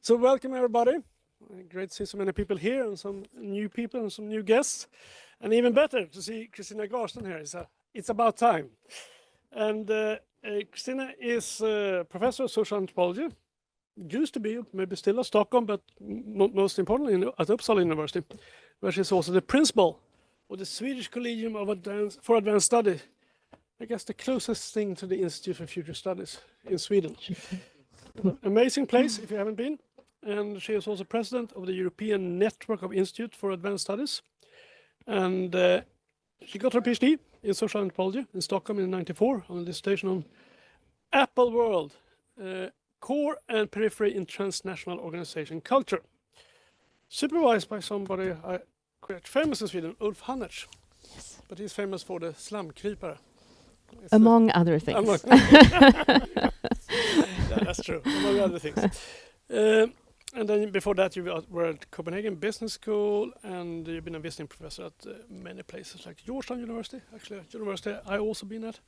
So welcome everybody. Great to see so many people here and some new people and some new guests. And even better to see Christina Garsten here. It's about time. And Christina is a professor of social anthropology. Used to be, maybe still at Stockholm, but most importantly at Uppsala University, where she's also the principal of the Swedish Collegium for Advanced Study. I guess the closest thing to the Institute for Future Studies in Sweden. Amazing place if you haven't been. And she is also president of the European Network of Institute for Advanced Studies. And she got her PhD in social anthropology in Stockholm in '94 on a dissertation on Apple World, core and periphery in transnational organization culture. Supervised by somebody quite famous in Sweden, Ulf Hannertz. Yes. But he's famous for the slamkrypare. Among other things. Yeah, that's true, among other things. And then before that you were at Copenhagen Business School, and you've been a visiting professor at many places like Georgetown University, actually a university I also been at.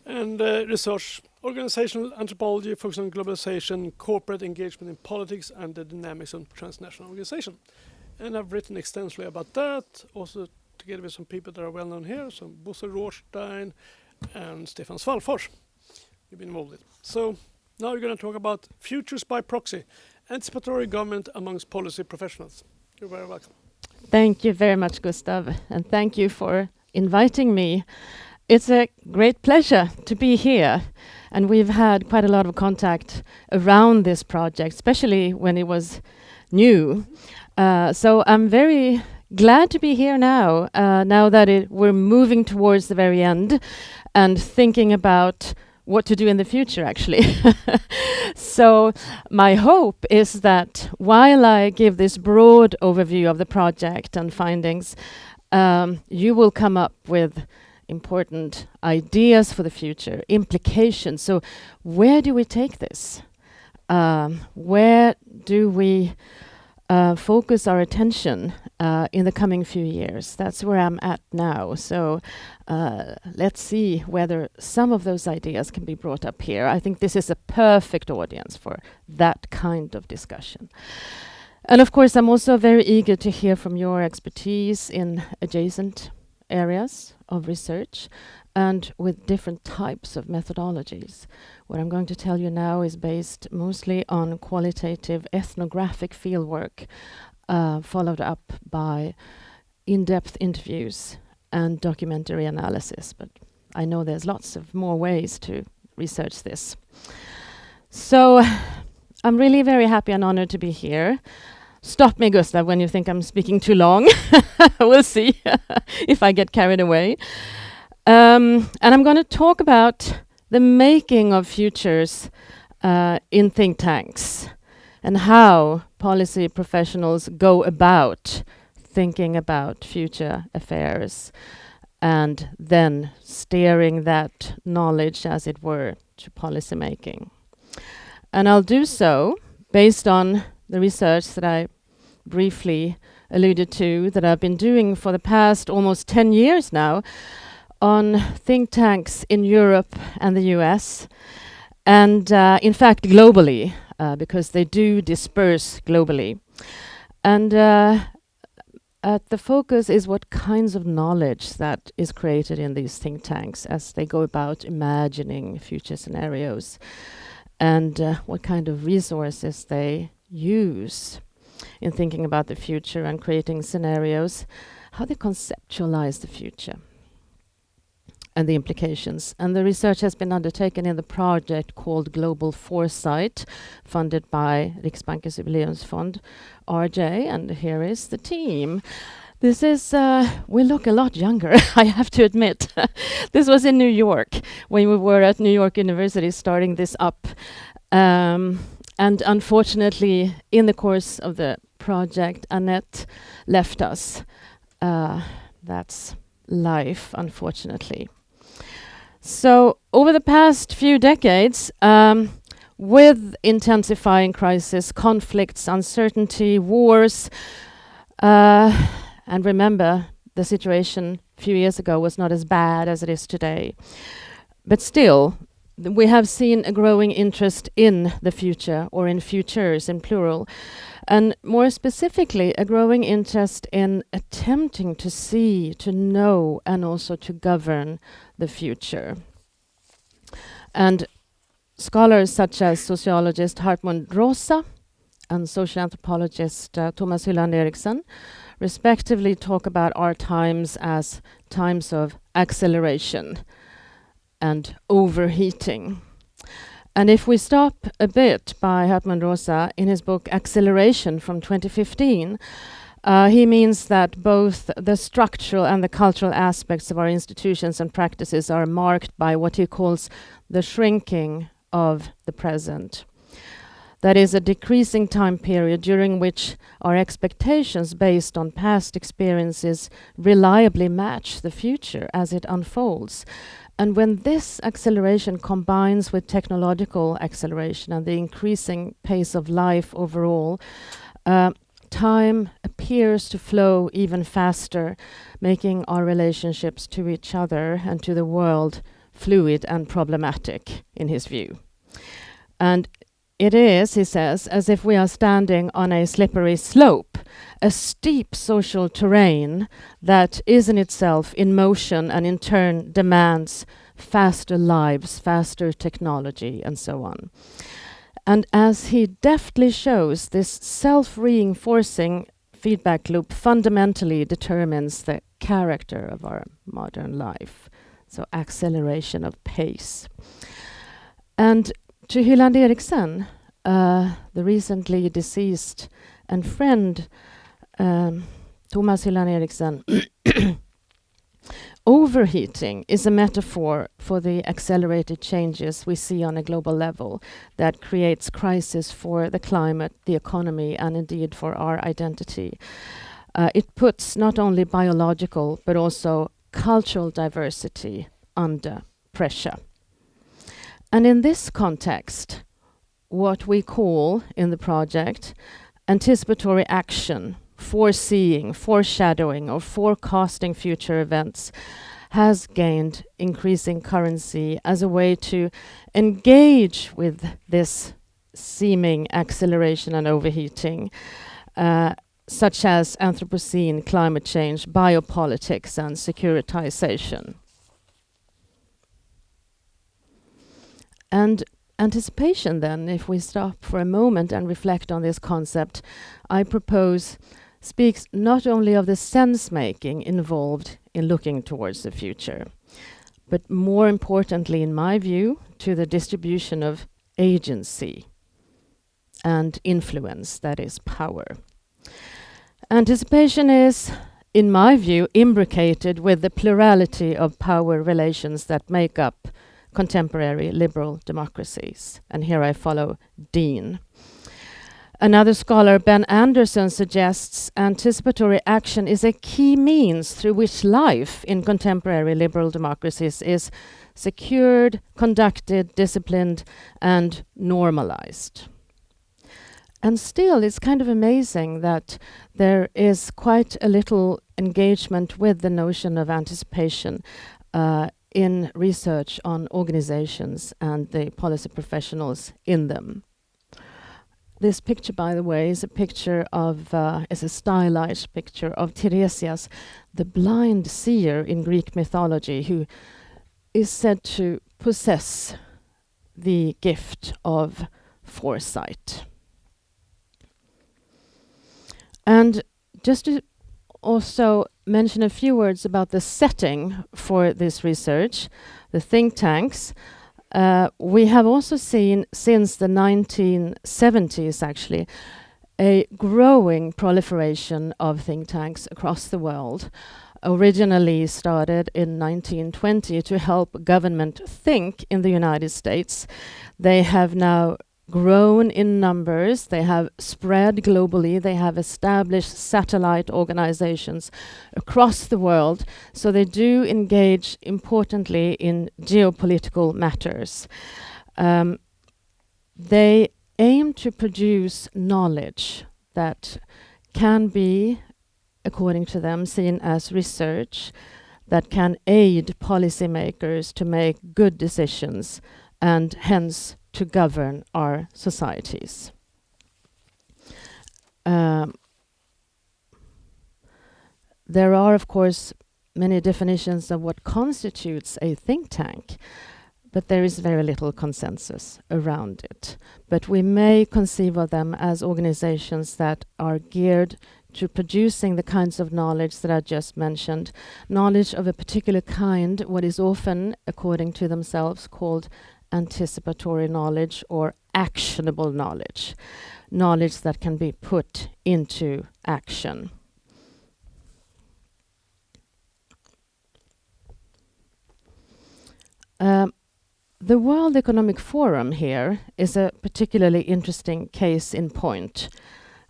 And research, organizational anthropology, focus on globalization, corporate engagement in politics, and the dynamics of transnational organization. And I've written extensively about that, also together with some people that are well known here, so Bosse Rothstein and Stefan Svallfors. You've been involved with. So now we're going to talk about futures by proxy, anticipatory government amongst policy professionals. You're very welcome. Thank you very much, Gustav, and thank you for inviting me. It's a great pleasure to be here, and we've had quite a lot of contact around this project, especially when it was new. So I'm very glad to be here now, now that we're moving towards the very end and thinking about what to do in the future, actually. So my hope is that while I give this broad overview of the project and findings, you will come up with important ideas for the future, implications. So where do we take this? Where do we focus our attention in the coming few years? That's where I'm at now. So let's see whether some of those ideas can be brought up here. I think this is a perfect audience for that kind of discussion. And of course, I'm also very eager to hear from your expertise in adjacent areas of research and with different types of methodologies. What I'm going to tell you now is based mostly on qualitative ethnographic fieldwork, followed up by in-depth interviews and documentary analysis. But I know there's lots of more ways to research this. So I'm really very happy and honored to be here. Stop me, Gustav, when you think I'm speaking too long. We'll see if I get carried away. And I'm going to talk about the making of futures in think tanks and how policy professionals go about thinking about future affairs and then steering that knowledge, as it were, to policy making. And I'll do so based on the research that I briefly alluded to, that I've been doing for the past almost 10 years now on think tanks in Europe and the US, and in fact globally, because they do disperse globally. And at the focus is what kinds of knowledge that is created in these think tanks as they go about imagining future scenarios, and what kind of resources they use in thinking about the future and creating scenarios, how they conceptualize the future and the implications. And the research has been undertaken in the project called Global Foresight, funded by Riksbankens Jubileumsfond, RJ, and here is the team. This is, we look a lot younger, I have to admit. This was in New York, when we were at New York University starting this up. And unfortunately, in the course of the project, Annette left us. That's life, unfortunately. So over the past few decades, with intensifying crisis, conflicts, uncertainty, wars, and remember, the situation a few years ago was not as bad as it is today. But still, we have seen a growing interest in the future, or in futures in plural, and more specifically, a growing interest in attempting to see, to know, and also to govern the future. And scholars such as sociologist Hartmut Rosa and social anthropologist Thomas Hylland Eriksen respectively talk about our times as times of acceleration and overheating. And if we stop a bit by Hartmut Rosa in his book Acceleration from 2015, he means that both the structural and the cultural aspects of our institutions and practices are marked by what he calls the shrinking of the present. That is a decreasing time period during which our expectations based on past experiences reliably match the future as it unfolds. And when this acceleration combines with technological acceleration and the increasing pace of life overall, time appears to flow even faster, making our relationships to each other and to the world fluid and problematic, in his view. And it is, he says, as if we are standing on a slippery slope, a steep social terrain that is in itself in motion and in turn demands faster lives, faster technology, and so on. And as he deftly shows, this self-reinforcing feedback loop fundamentally determines the character of our modern life. So acceleration of pace. And to Hylland Eriksen, the recently deceased and friend Thomas Hylland Eriksen, overheating is a metaphor for the accelerated changes we see on a global level that creates crisis for the climate, the economy, and indeed for our identity. It puts not only biological but also cultural diversity under pressure. And in this context, what we call in the project anticipatory action, foreseeing, foreshadowing, or forecasting future events has gained increasing currency as a way to engage with this seeming acceleration and overheating, such as Anthropocene, climate change, biopolitics, and securitization. And anticipation then, if we stop for a moment and reflect on this concept, I propose speaks not only of the sense-making involved in looking towards the future, but more importantly, in my view, to the distribution of agency and influence, that is, power. Anticipation is, in my view, imbricated with the plurality of power relations that make up contemporary liberal democracies. And here I follow Dean. Another scholar, Ben Anderson, suggests anticipatory action is a key means through which life in contemporary liberal democracies is secured, conducted, disciplined, and normalized. And still, it's kind of amazing that there is quite a little engagement with the notion of anticipation in research on organizations and the policy professionals in them. This picture, by the way, is a picture of, is a stylized picture of Tiresias, the blind seer in Greek mythology, who is said to possess the gift of foresight. And just to also mention a few words about the setting for this research, the think tanks. We have also seen since the 1970s, actually, a growing proliferation of think tanks across the world. Originally started in 1920 to help government think in the United States. They have now grown in numbers, they have spread globally, they have established satellite organizations across the world, so they do engage importantly in geopolitical matters. They aim to produce knowledge that can be, according to them, seen as research that can aid policymakers to make good decisions and hence to govern our societies. There are, of course, many definitions of what constitutes a think tank, but there is very little consensus around it. But we may conceive of them as organizations that are geared to producing the kinds of knowledge that I just mentioned, knowledge of a particular kind, what is often, according to themselves, called anticipatory knowledge or actionable knowledge, knowledge that can be put into action. The World Economic Forum here is a particularly interesting case in point.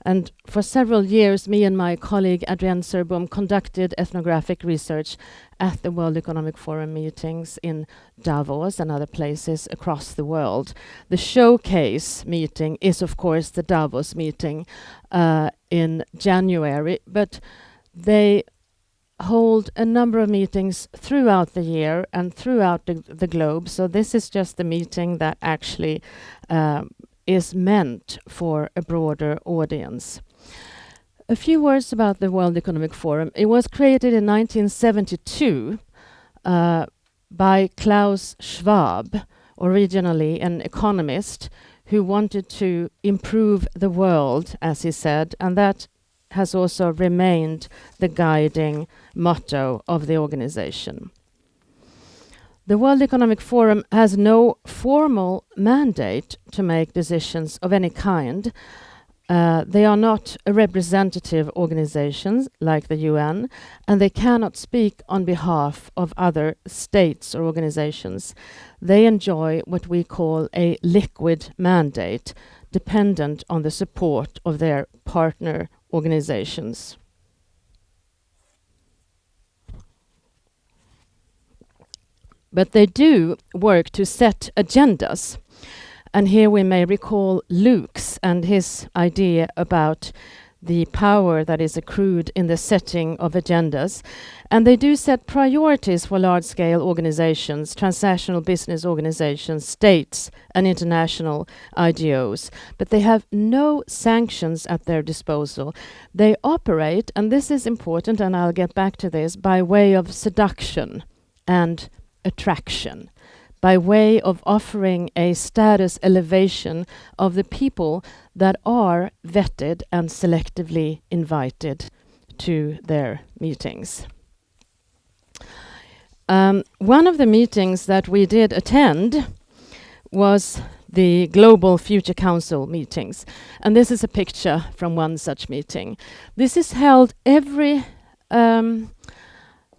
And for several years, me and my colleague Adrienne Serboom conducted ethnographic research at the World Economic Forum meetings in Davos and other places across the world. The showcase meeting is, of course, the Davos meeting in January, but they hold a number of meetings throughout the year and throughout the globe. So this is just the meeting that actually is meant for a broader audience. A few words about the World Economic Forum. It was created in 1972 by Klaus Schwab, originally an economist who wanted to improve the world, as he said, and that has also remained the guiding motto of the organization. The World Economic Forum has no formal mandate to make decisions of any kind. They are not a representative organization like the UN, and they cannot speak on behalf of other states or organizations. They enjoy what we call a liquid mandate, dependent on the support of their partner organizations. But they do work to set agendas. And here we may recall Luke's and his idea about the power that is accrued in the setting of agendas. And they do set priorities for large-scale organizations, transnational business organizations, states, and international IGOs. But they have no sanctions at their disposal. They operate, and this is important, and I'll get back to this, by way of seduction and attraction, by way of offering a status elevation of the people that are vetted and selectively invited to their meetings. One of the meetings that we did attend was the Global Future Council meetings. And this is a picture from one such meeting. This is held every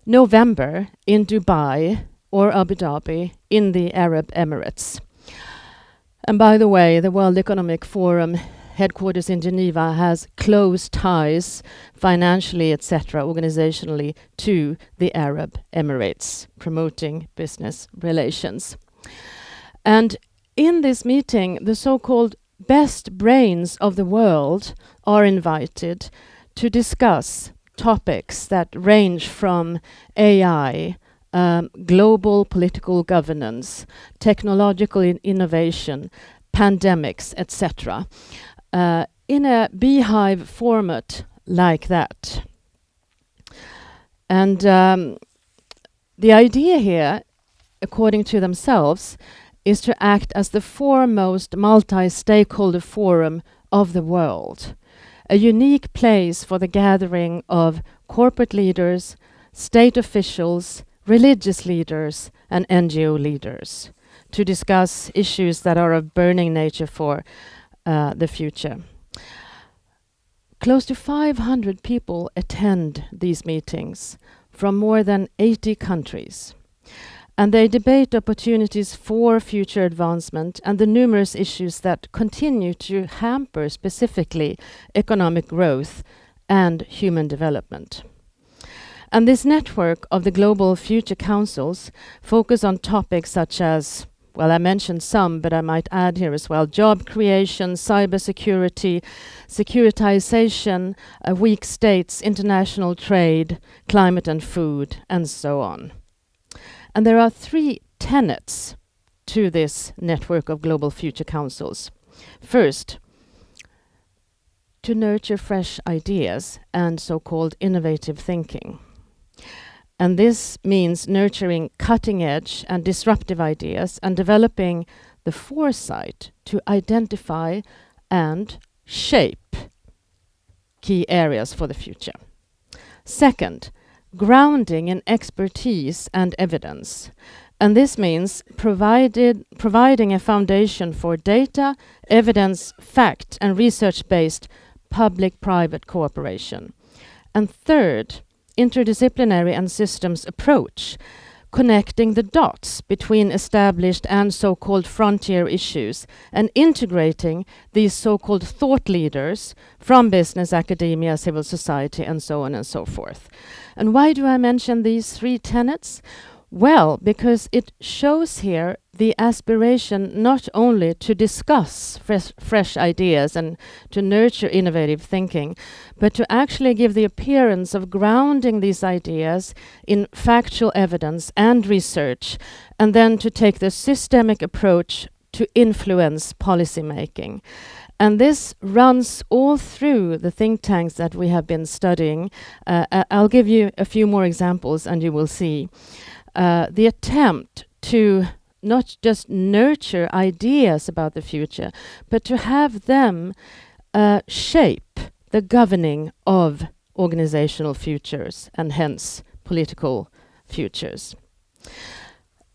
November in Dubai or Abu Dhabi in the Arab Emirates. And by the way, the World Economic Forum headquarters in Geneva has close ties financially, etc., organizationally to the Arab Emirates, promoting business relations. And in this meeting, the so-called best brains of the world are invited to discuss topics that range from AI, global political governance, technological innovation, pandemics, etc., in a beehive format like that. And the idea here, according to themselves, is to act as the foremost multi-stakeholder forum of the world, a unique place for the gathering of corporate leaders, state officials, religious leaders, and NGO leaders to discuss issues that are of burning nature for the future. Close to 500 people attend these meetings from more than 80 countries. And they debate opportunities for future advancement and the numerous issues that continue to hamper specifically economic growth and human development. And this network of the Global Future Councils focus on topics such as, well, I mentioned some, but I might add here as well, job creation, cybersecurity, securitization, weak states, international trade, climate and food, and so on. And there are three tenets to this network of global future councils. First, to nurture fresh ideas and so-called innovative thinking. And this means nurturing cutting-edge and disruptive ideas and developing the foresight to identify and shape key areas for the future. Second, grounding in expertise and evidence. And this means providing a foundation for data, evidence, fact, and research-based public-private cooperation. And third, interdisciplinary and systems approach, connecting the dots between established and so-called frontier issues and integrating these so-called thought leaders from business, academia, civil society, and so on and so forth. And why do I mention these three tenets? Well, because it shows here the aspiration not only to discuss fresh ideas and to nurture innovative thinking, but to actually give the appearance of grounding these ideas in factual evidence and research, and then to take the systemic approach to influence policy making. And this runs all through the think tanks that we have been studying. I'll give you a few more examples and you will see. The attempt to not just nurture ideas about the future, but to have them shape the governing of organizational futures and hence political futures.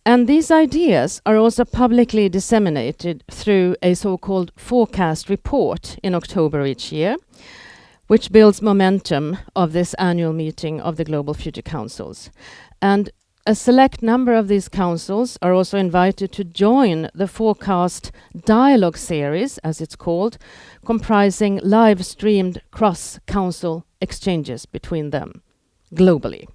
And these ideas are also publicly disseminated through a so-called forecast report in October each year, which builds momentum of this annual meeting of the Global Future Councils. And a select number of these councils are also invited to join the Forecast Dialogue Series, as it's called, comprising live-streamed cross-council exchanges between them globally.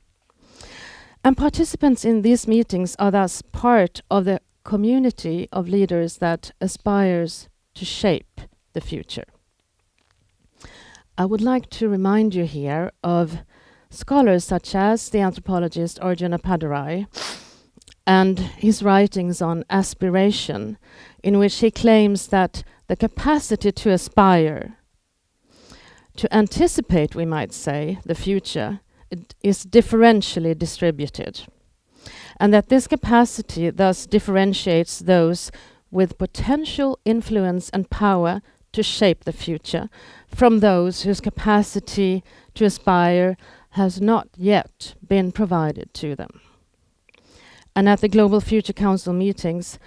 And participants in these meetings are thus part of the community of leaders that aspires to shape the future. I would like to remind you here of scholars such as the anthropologist Arjuna Padarai and his writings on aspiration, in which he claims that the capacity to aspire, to anticipate, we might say, the future, is differentially distributed, and that this capacity thus differentiates those with potential influence and power to shape the future from those whose capacity to aspire has not yet been provided to them. And at the Global Future Council meetings,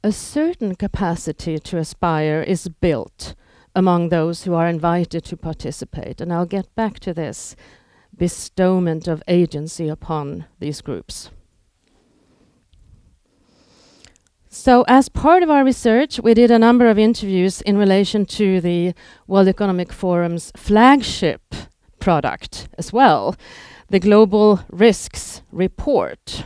a certain capacity to aspire is built among those who are invited to participate. And I'll get back to this bestowment of agency upon these groups. So as part of our research, we did a number of interviews in relation to the World Economic Forum's flagship product as well, the Global Risks Report.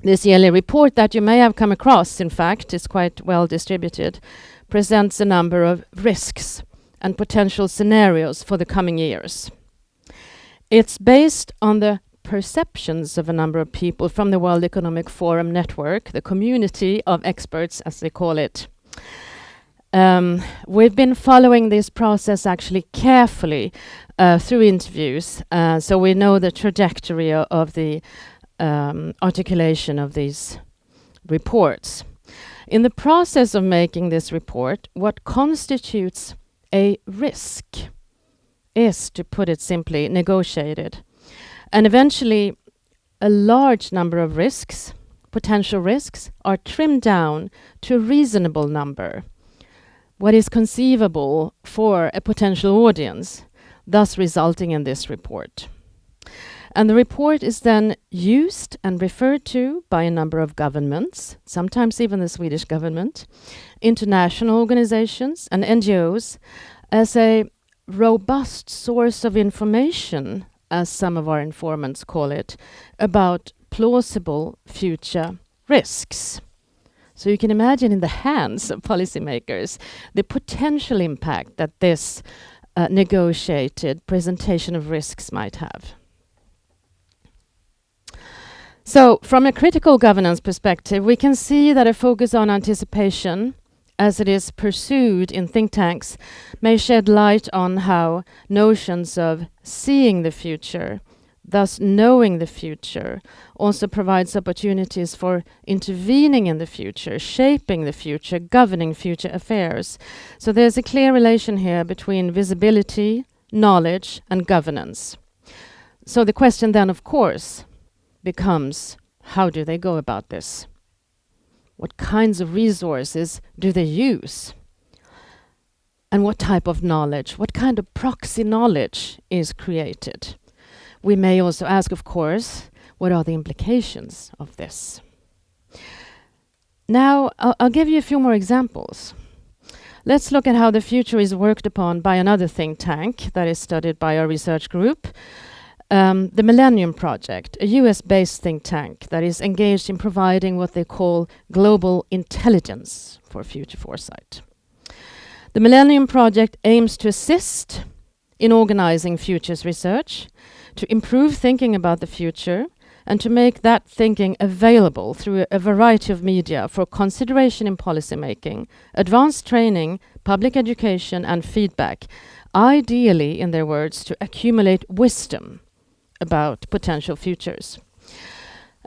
This yearly report that you may have come across, in fact, is quite well distributed, presents a number of risks and potential scenarios for the coming years. It's based on the perceptions of a number of people from the World Economic Forum network, the community of experts, as they call it. We've been following this process actually carefully through interviews, so we know the trajectory of the articulation of these reports. In the process of making this report, what constitutes a risk is, to put it simply, negotiated. And eventually, a large number of risks, potential risks, are trimmed down to a reasonable number, what is conceivable for a potential audience, thus resulting in this report. And the report is then used and referred to by a number of governments, sometimes even the Swedish government, international organizations and NGOs, as a robust source of information, as some of our informants call it, about plausible future risks. So you can imagine in the hands of policymakers the potential impact that this negotiated presentation of risks might have. So, from a critical governance perspective, we can see that a focus on anticipation, as it is pursued in think tanks, may shed light on how notions of seeing the future, thus knowing the future, also provides opportunities for intervening in the future, shaping the future, governing future affairs. So there's a clear relation here between visibility, knowledge, and governance. So the question then, of course, becomes, how do they go about this? What kinds of resources do they use? And what type of knowledge, what kind of proxy knowledge is created? We may also ask, of course, what are the implications of this? Now, I'll give you a few more examples. Let's look at how the future is worked upon by another think tank that is studied by our research group. The Millennium Project, a US-based think tank that is engaged in providing what they call global intelligence for future foresight. The Millennium Project aims to assist in organizing futures research, to improve thinking about the future, and to make that thinking available through a variety of media for consideration in policymaking, advanced training, public education, and feedback, ideally, in their words, to accumulate wisdom about potential futures.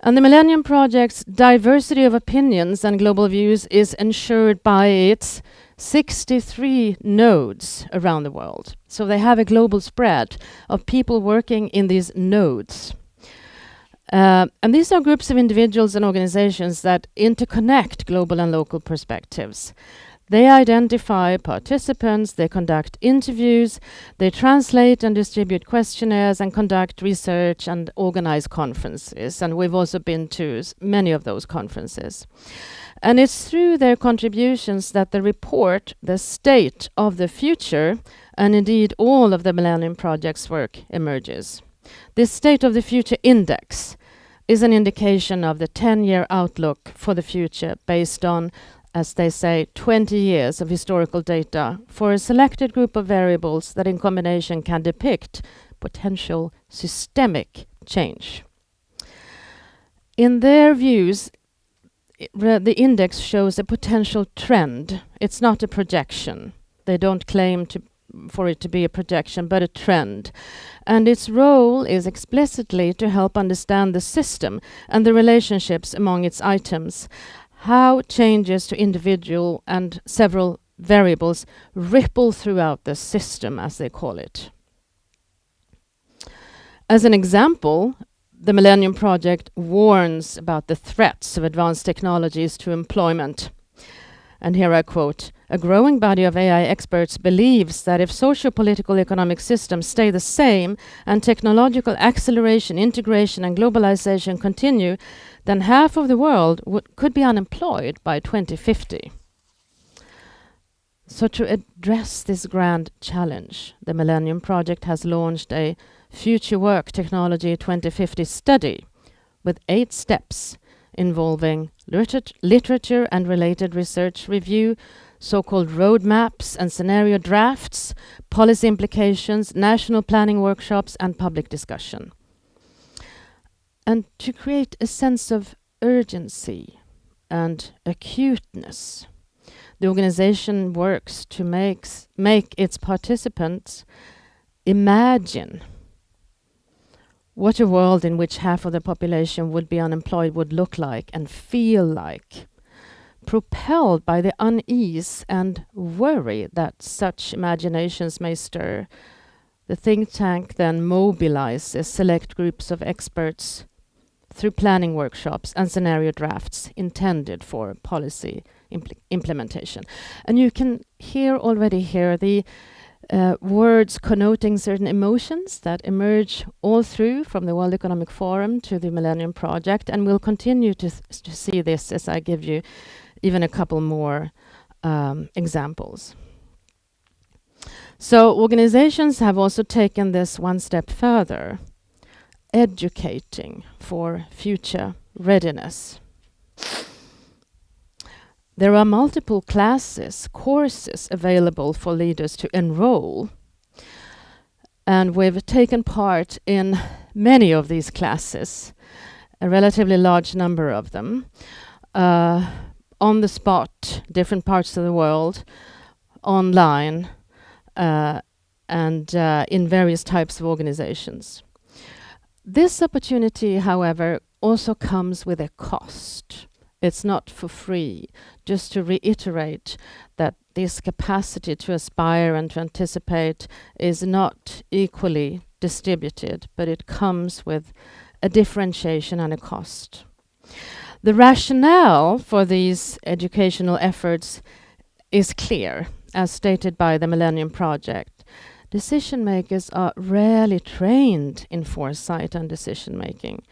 And the Millennium Project's diversity of opinions and global views is ensured by its 63 nodes around the world. So they have a global spread of people working in these nodes. And these are groups of individuals and organizations that interconnect global and local perspectives. They identify participants, they conduct interviews, they translate and distribute questionnaires and conduct research and organize conferences. And we've also been to many of those conferences. And it's through their contributions that the report, The State of the Future, and indeed all of the Millennium Project's work emerges. This State of the Future Index is an indication of the 10-year outlook for the future based on, as they say, 20 years of historical data for a selected group of variables that in combination can depict potential systemic change. In their views, the index shows a potential trend. It's not a projection. They don't claim for it to be a projection, but a trend. And its role is explicitly to help understand the system and the relationships among its items, how changes to individual and several variables ripple throughout the system, as they call it. As an example, the Millennium Project warns about the threats of advanced technologies to employment. And here I quote, "A growing body of AI experts believes that if socio-political economic systems stay the same and technological acceleration, integration and globalization continue, then half of the world could be unemployed by 2050. So to address this grand challenge, the Millennium Project has launched a Future Work Technology 2050 study with 8 steps involving literature and related research review, so-called roadmaps and scenario drafts, policy implications, national planning workshops, and public discussion. And to create a sense of urgency and acuteness, the organization works to make its participants imagine what a world in which half of the population would be unemployed would look like and feel like. Propelled by the unease and worry that such imaginations may stir, the think tank then mobilizes select groups of experts through planning workshops and scenario drafts intended for policy implementation. And you can already hear the words connoting certain emotions that emerge all through from the World Economic Forum to the Millennium Project, and we'll continue to see this as I give you even a couple more examples. So organizations have also taken this one step further, educating for future readiness. There are multiple courses available for leaders to enroll. And we've taken part in many of these classes. a relatively large number of them, on the spot, different parts of the world, online, and in various types of organizations. This opportunity, however, also comes with a cost. It's not for free. Just to reiterate that this capacity to aspire and to anticipate is not equally distributed, but it comes with a differentiation and a cost. The rationale for these educational efforts is clear, as stated by the Millennium Project. Decision makers are rarely trained in foresight and decision making,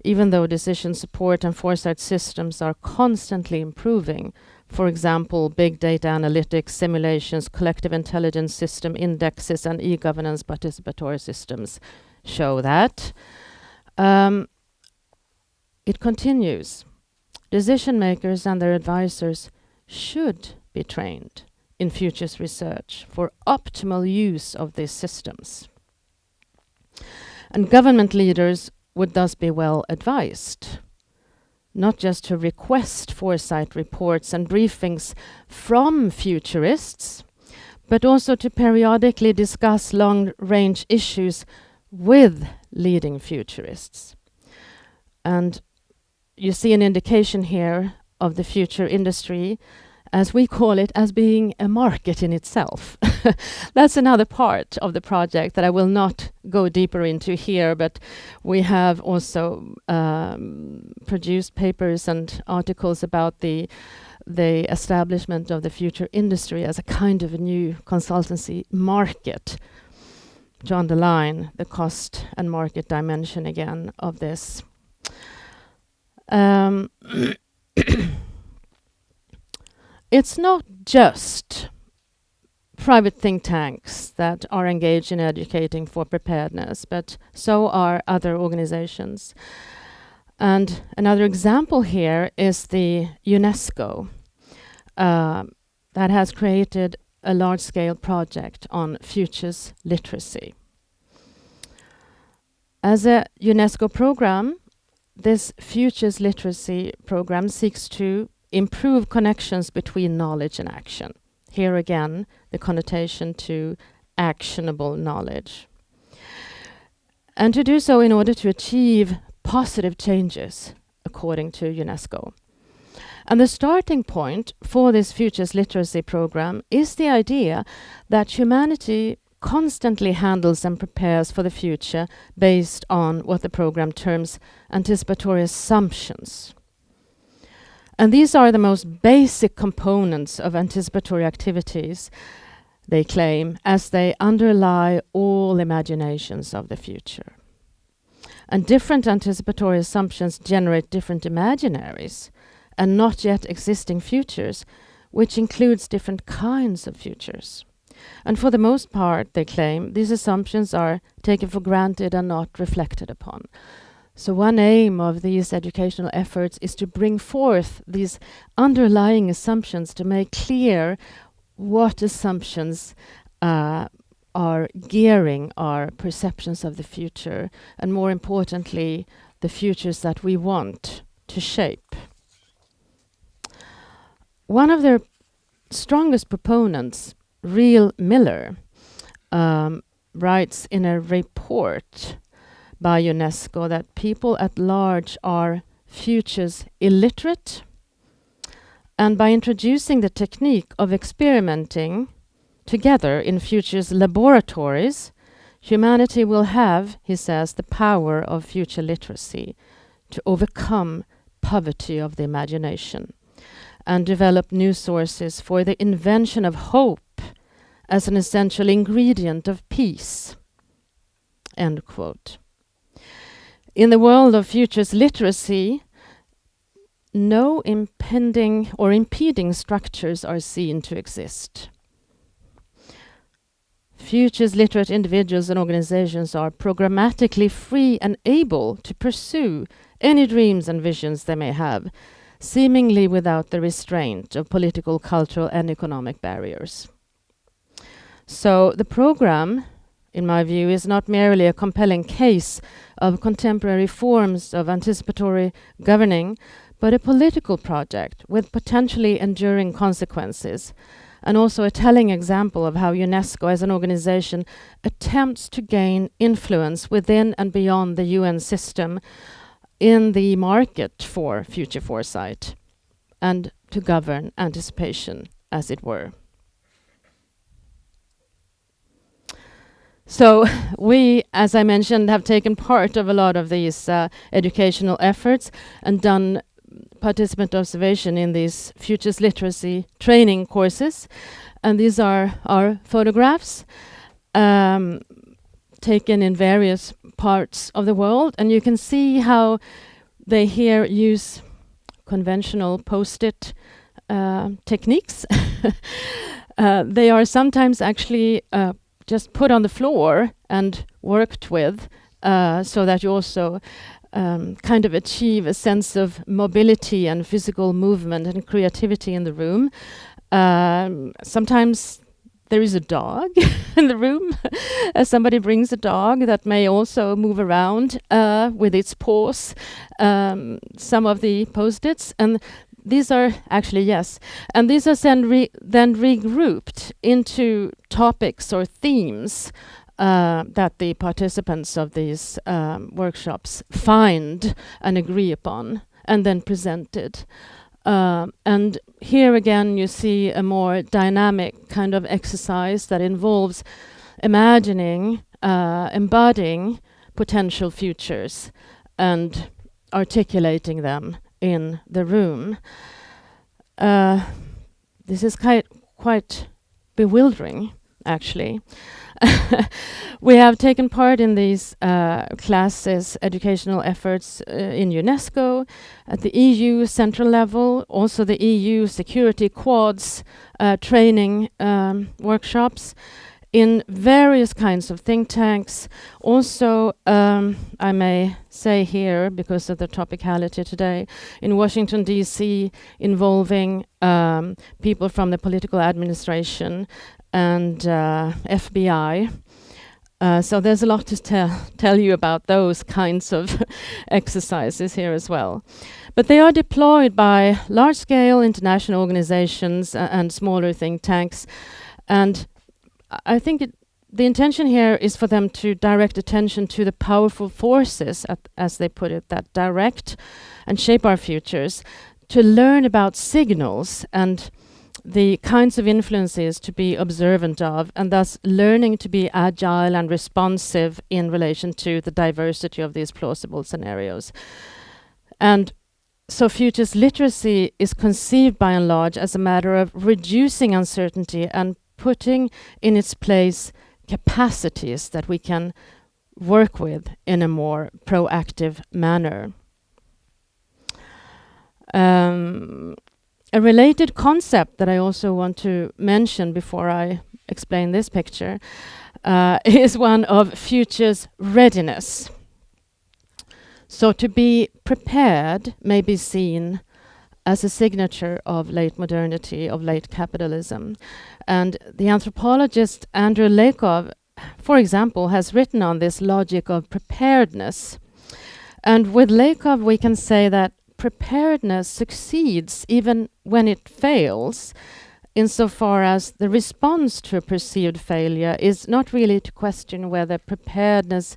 even though decision support and foresight systems are constantly improving. For example, big data analytics, simulations, collective intelligence system indexes, and e-governance participatory systems show that. It continues. Decision makers and their advisors should be trained in futures research for optimal use of these systems. And government leaders would thus be well advised, not just to request foresight reports and briefings from futurists, but also to periodically discuss long-range issues with leading futurists. And you see an indication here of the future industry, as we call it, as being a market in itself. That's another part of the project that I will not go deeper into here, but we have also produced papers and articles about the establishment of the future industry as a kind of a new consultancy market, to underline the cost and market dimension again of this. It's not just private think tanks that are engaged in educating for preparedness, but so are other organizations. And another example here is the UNESCO that has created a large-scale project on futures literacy. As a UNESCO program, this futures literacy program seeks to improve connections between knowledge and action. Here again, the connotation to actionable knowledge. And to do so in order to achieve positive changes, according to UNESCO. And the starting point for this futures literacy program is the idea that humanity constantly handles and prepares for the future based on what the program terms anticipatory assumptions. And these are the most basic components of anticipatory activities, they claim, as they underlie all imaginations of the future. And different anticipatory assumptions generate different imaginaries and not yet existing futures, which includes different kinds of futures. And for the most part, they claim, these assumptions are taken for granted and not reflected upon. So one aim of these educational efforts is to bring forth these underlying assumptions to make clear what assumptions are gearing our perceptions of the future, and more importantly, the futures that we want to shape. One of their strongest proponents, Real Miller, writes in a report by UNESCO that people at large are futures illiterate, and by introducing the technique of experimenting together in futures laboratories, humanity will have, he says, the power of future literacy to overcome poverty of the imagination and develop new sources for the invention of hope as an essential ingredient of peace. End quote. In the world of futures literacy, no impending or impeding structures are seen to exist. Futures literate individuals and organizations are programmatically free and able to pursue any dreams and visions they may have, seemingly without the restraint of political, cultural, and economic barriers. So the program in my view, is not merely a compelling case of contemporary forms of anticipatory governing, but a political project with potentially enduring consequences, and also a telling example of how UNESCO as an organization attempts to gain influence within and beyond the UN system in the market for future foresight and to govern anticipation, as it were. So we, as I mentioned, have taken part of a lot of these educational efforts and done participant observation in these futures literacy training courses. And these are our photographs taken in various parts of the world. And you can see how they here use conventional post-it techniques. They are sometimes actually just put on the floor and worked with so that you also kind of achieve a sense of mobility and physical movement and creativity in the room. Sometimes there is a dog in the room. Somebody brings a dog that may also move around with its paws. Some of the post-its, and these are actually, yes, and these are then regrouped into topics or themes that the participants of these workshops find and agree upon, and then presented. And here again you see a more dynamic kind of exercise that involves imagining, embodying potential futures and articulating them in the room. This is quite bewildering, actually. We have taken part in these classes, educational efforts in UNESCO, at the EU central level, also the EU security quads training workshops, in various kinds of think tanks. Also, I may say here, because of the topicality today, in Washington, D.C., involving people from the political administration and FBI. So there's a lot to tell you about those kinds of exercises here as well. But they are deployed by large-scale international organizations and smaller think tanks. And I think the intention here is for them to direct attention to the powerful forces, as they put it, that direct and shape our futures, to learn about signals and the kinds of influences to be observant of, and thus learning to be agile and responsive in relation to the diversity of these plausible scenarios. And so futures literacy is conceived by and large as a matter of reducing uncertainty and putting in its place capacities that we can work with in a more proactive manner. A related concept that I also want to mention before I explain this picture is one of futures readiness. So to be prepared may be seen as a signature of late modernity, of late capitalism. And the anthropologist Andrew Lakoff, for example, has written on this logic of preparedness. And with Lakoff, we can say that preparedness succeeds even when it fails, insofar as the response to a perceived failure is not really to question whether preparedness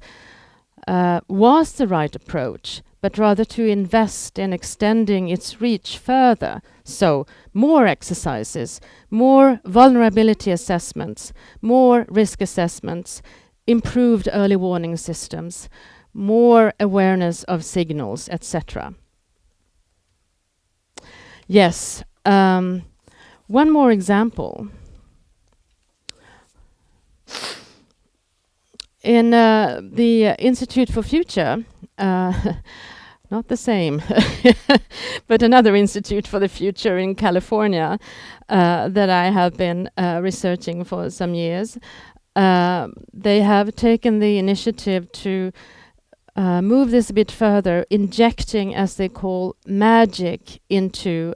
was the right approach, but rather to invest in extending its reach further. So more exercises, more vulnerability assessments, more risk assessments, improved early warning systems, more awareness of signals, etc. Yes, one more example. In the Institute for Future, not the same, but another Institute for the Future in California that I have been researching for some years, they have taken the initiative to move this a bit further, injecting, as they call, magic into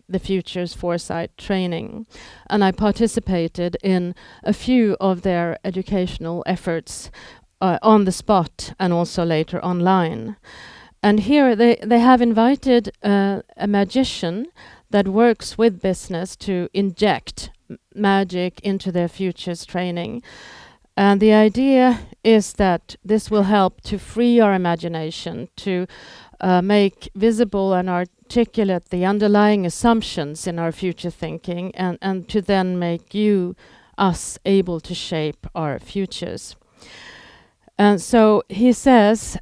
the Future's Foresight training. And I participated in a few of their educational efforts on the spot and also later online. And here they have invited a magician that works with business to inject magic into their Futures training. And the idea is that this will help to free our imagination, to make visible and articulate the underlying assumptions in our future thinking, and to then make us able to shape our futures. And so he says,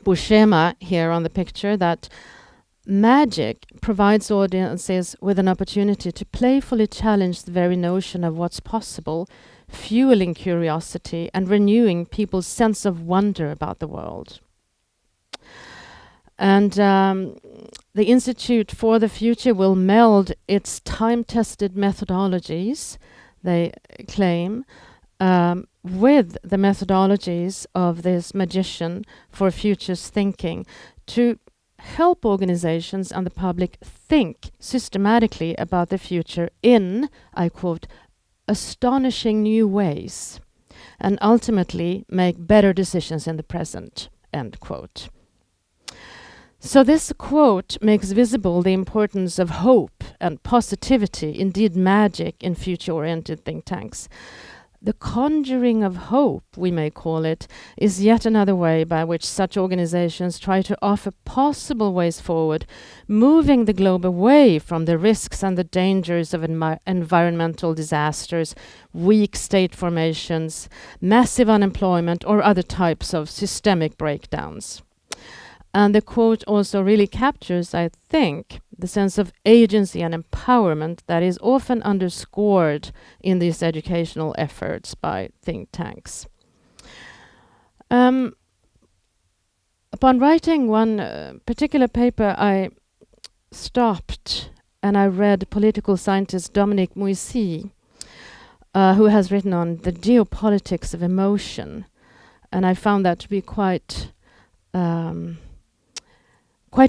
Buscema here on the picture, that magic provides audiences with an opportunity to playfully challenge the very notion of what's possible, fueling curiosity and renewing people's sense of wonder about the world. And the Institute for the Future will meld its time-tested methodologies, they claim, with the methodologies of this magician for futures thinking to help organizations and the public think systematically about the future in, I quote, astonishing new ways, and ultimately make better decisions in the present, end quote. So this quote makes visible the importance of hope and positivity, indeed magic, in future-oriented think tanks. The conjuring of hope, we may call it, is yet another way by which such organizations try to offer possible ways forward, moving the globe away from the risks and the dangers of environmental disasters, weak state formations, massive unemployment, or other types of systemic breakdowns. And the quote also really captures, I think, the sense of agency and empowerment that is often underscored in these educational efforts by think tanks. Upon writing one particular paper, I stopped and I read political scientist Dominique Moissy, who has written on the geopolitics of emotion. And I found that to be quite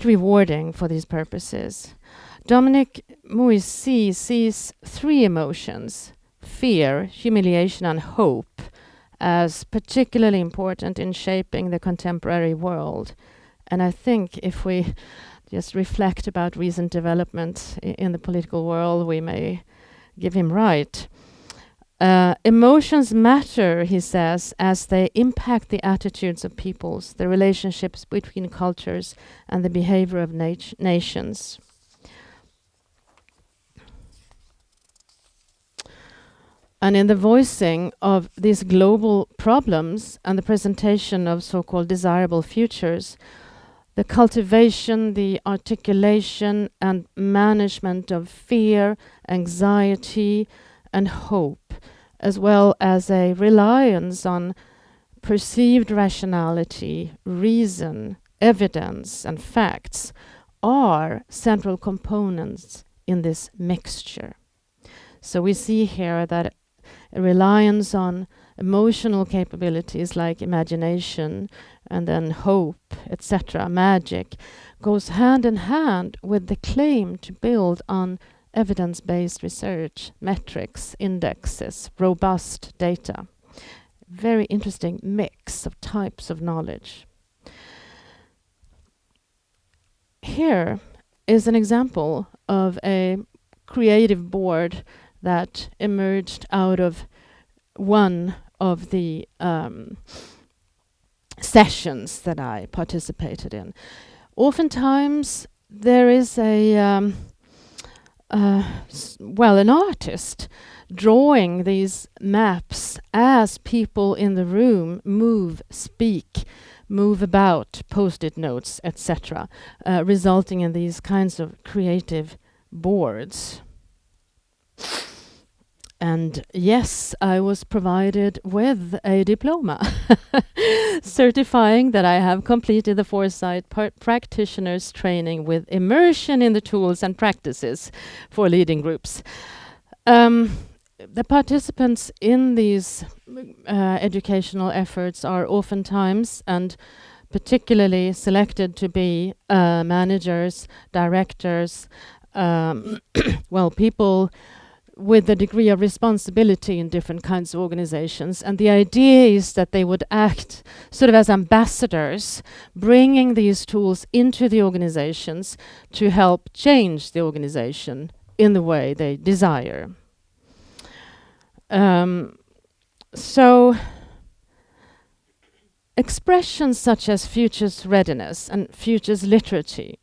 rewarding for these purposes. Dominique Moissy sees three emotions, fear, humiliation, and hope, as particularly important in shaping the contemporary world. And I think if we just reflect about recent developments in the political world, we may give him right. Emotions matter, he says, as they impact the attitudes of peoples, the relationships between cultures, and the behavior of nations. And in the voicing of these global problems and the presentation of so-called desirable futures, the cultivation, the articulation, and management of fear, anxiety, and hope, as well as a reliance on perceived rationality, reason, evidence, and facts, are central components in this mixture. So we see here that a reliance on emotional capabilities like imagination and then hope, etc., magic, goes hand in hand with the claim to build on evidence-based research, metrics, indexes, robust data. Very interesting mix of types of knowledge. Here is an example of a creative board that emerged out of one of the sessions that I participated in. Oftentimes there is an artist drawing these maps as people in the room move, speak, move about, post-it notes, etc., resulting in these kinds of creative boards. And yes, I was provided with a diploma certifying that I have completed the Foresight practitioner's training with immersion in the tools and practices for leading groups. The participants in these educational efforts are oftentimes and particularly selected to be managers, directors, people with a degree of responsibility in different kinds of organizations. And the idea is that they would act sort of as ambassadors, bringing these tools into the organizations to help change the organization in the way they desire. So expressions such as futures readiness and futures literacy,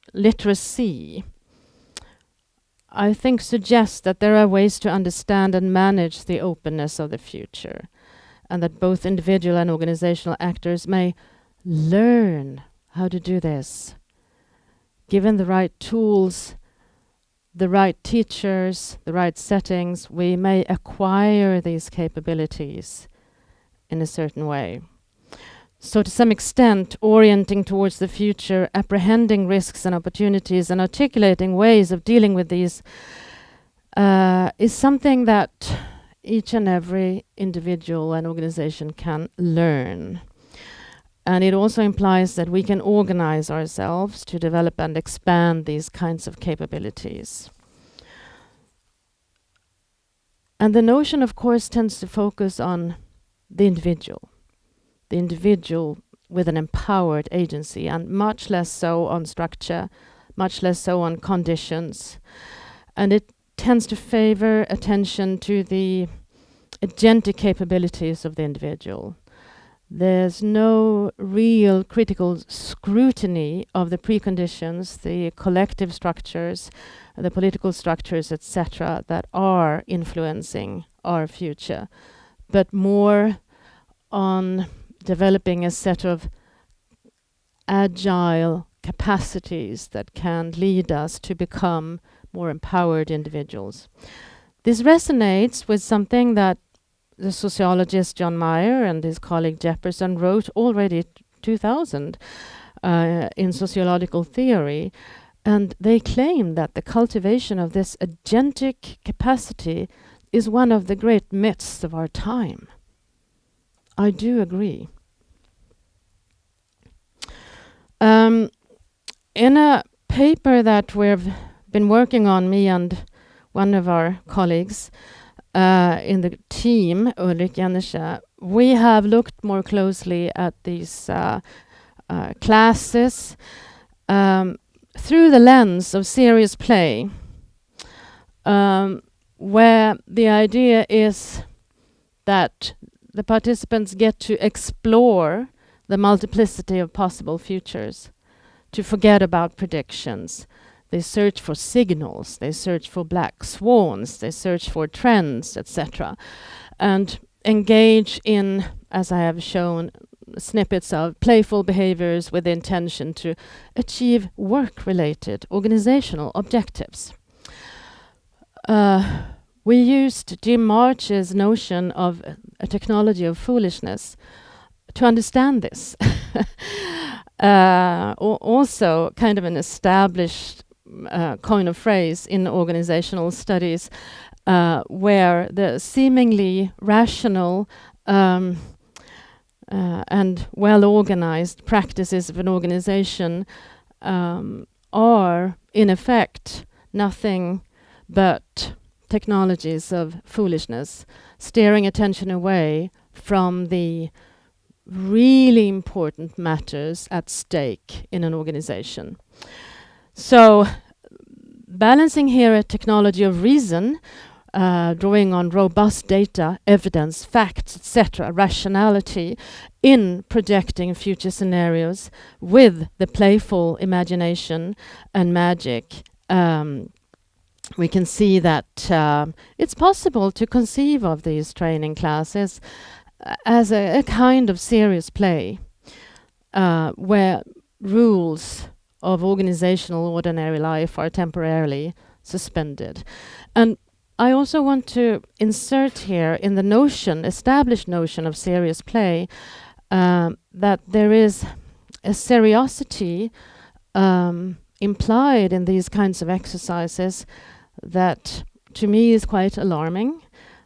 I think suggest that there are ways to understand and manage the openness of the future, and that both individual and organizational actors may learn how to do this. Given the right tools, the right teachers, the right settings, we may acquire these capabilities in a certain way. So to some extent, orienting towards the future, apprehending risks and opportunities, and articulating ways of dealing with these is something that each and every individual and organization can learn. And it also implies that we can organize ourselves to develop and expand these kinds of capabilities. And the notion, of course, tends to focus on the individual with an empowered agency, and much less so on structure, much less so on conditions. And it tends to favor attention to the agentic capabilities of the individual. There's no real critical scrutiny of the preconditions, the collective structures, the political structures, etc., that are influencing our future, but more on developing a set of agile capacities that can lead us to become more empowered individuals. This resonates with something that the sociologist John Mayer and his colleague Jefferson wrote already 2000 in sociological theory, and they claim that the cultivation of this agentic capacity is one of the great myths of our time. I do agree. In a paper that we've been working on, me and one of our colleagues in the team, Ulrik Jennersche, we have looked more closely at these classes through the lens of serious play, where the idea is that the participants get to explore the multiplicity of possible futures, to forget about predictions. They search for signals, they search for black swans, they search for trends, etc., and engage in, as I have shown, snippets of playful behaviors with the intention to achieve work-related organizational objectives. We used Jim March's notion of a technology of foolishness to understand this. Also kind of an established coin of phrase in organizational studies, where the seemingly rational and well-organized practices of an organization are, in effect, nothing but technologies of foolishness, steering attention away from the really important matters at stake in an organization. So, balancing here a technology of reason, drawing on robust data, evidence, facts, etc., rationality in projecting future scenarios with the playful imagination and magic, we can see that it's possible to conceive of these training classes as a kind of serious play, where rules of organizational ordinary life are temporarily suspended. And I also want to insert here in the notion, established notion of serious play, that there is a seriosity implied in these kinds of exercises that to me is quite alarming.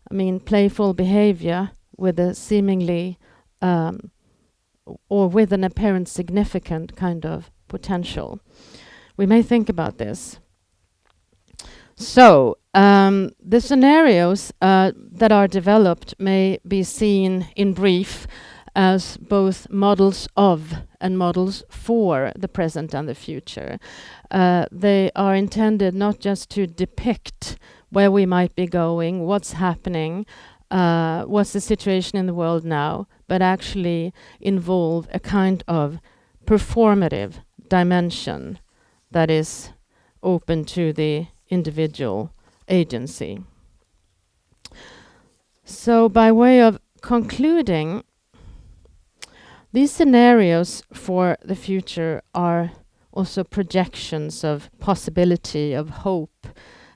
I mean, playful behavior with a seemingly or with an apparent significant kind of potential. We may think about this. So, the scenarios that are developed may be seen in brief as both models of and models for the present and the future. They are intended not just to depict where we might be going, what's happening, what's the situation in the world now, but actually involve a kind of performative dimension that is open to the individual agency. So by way of concluding, these scenarios for the future are also projections of possibility, of hope,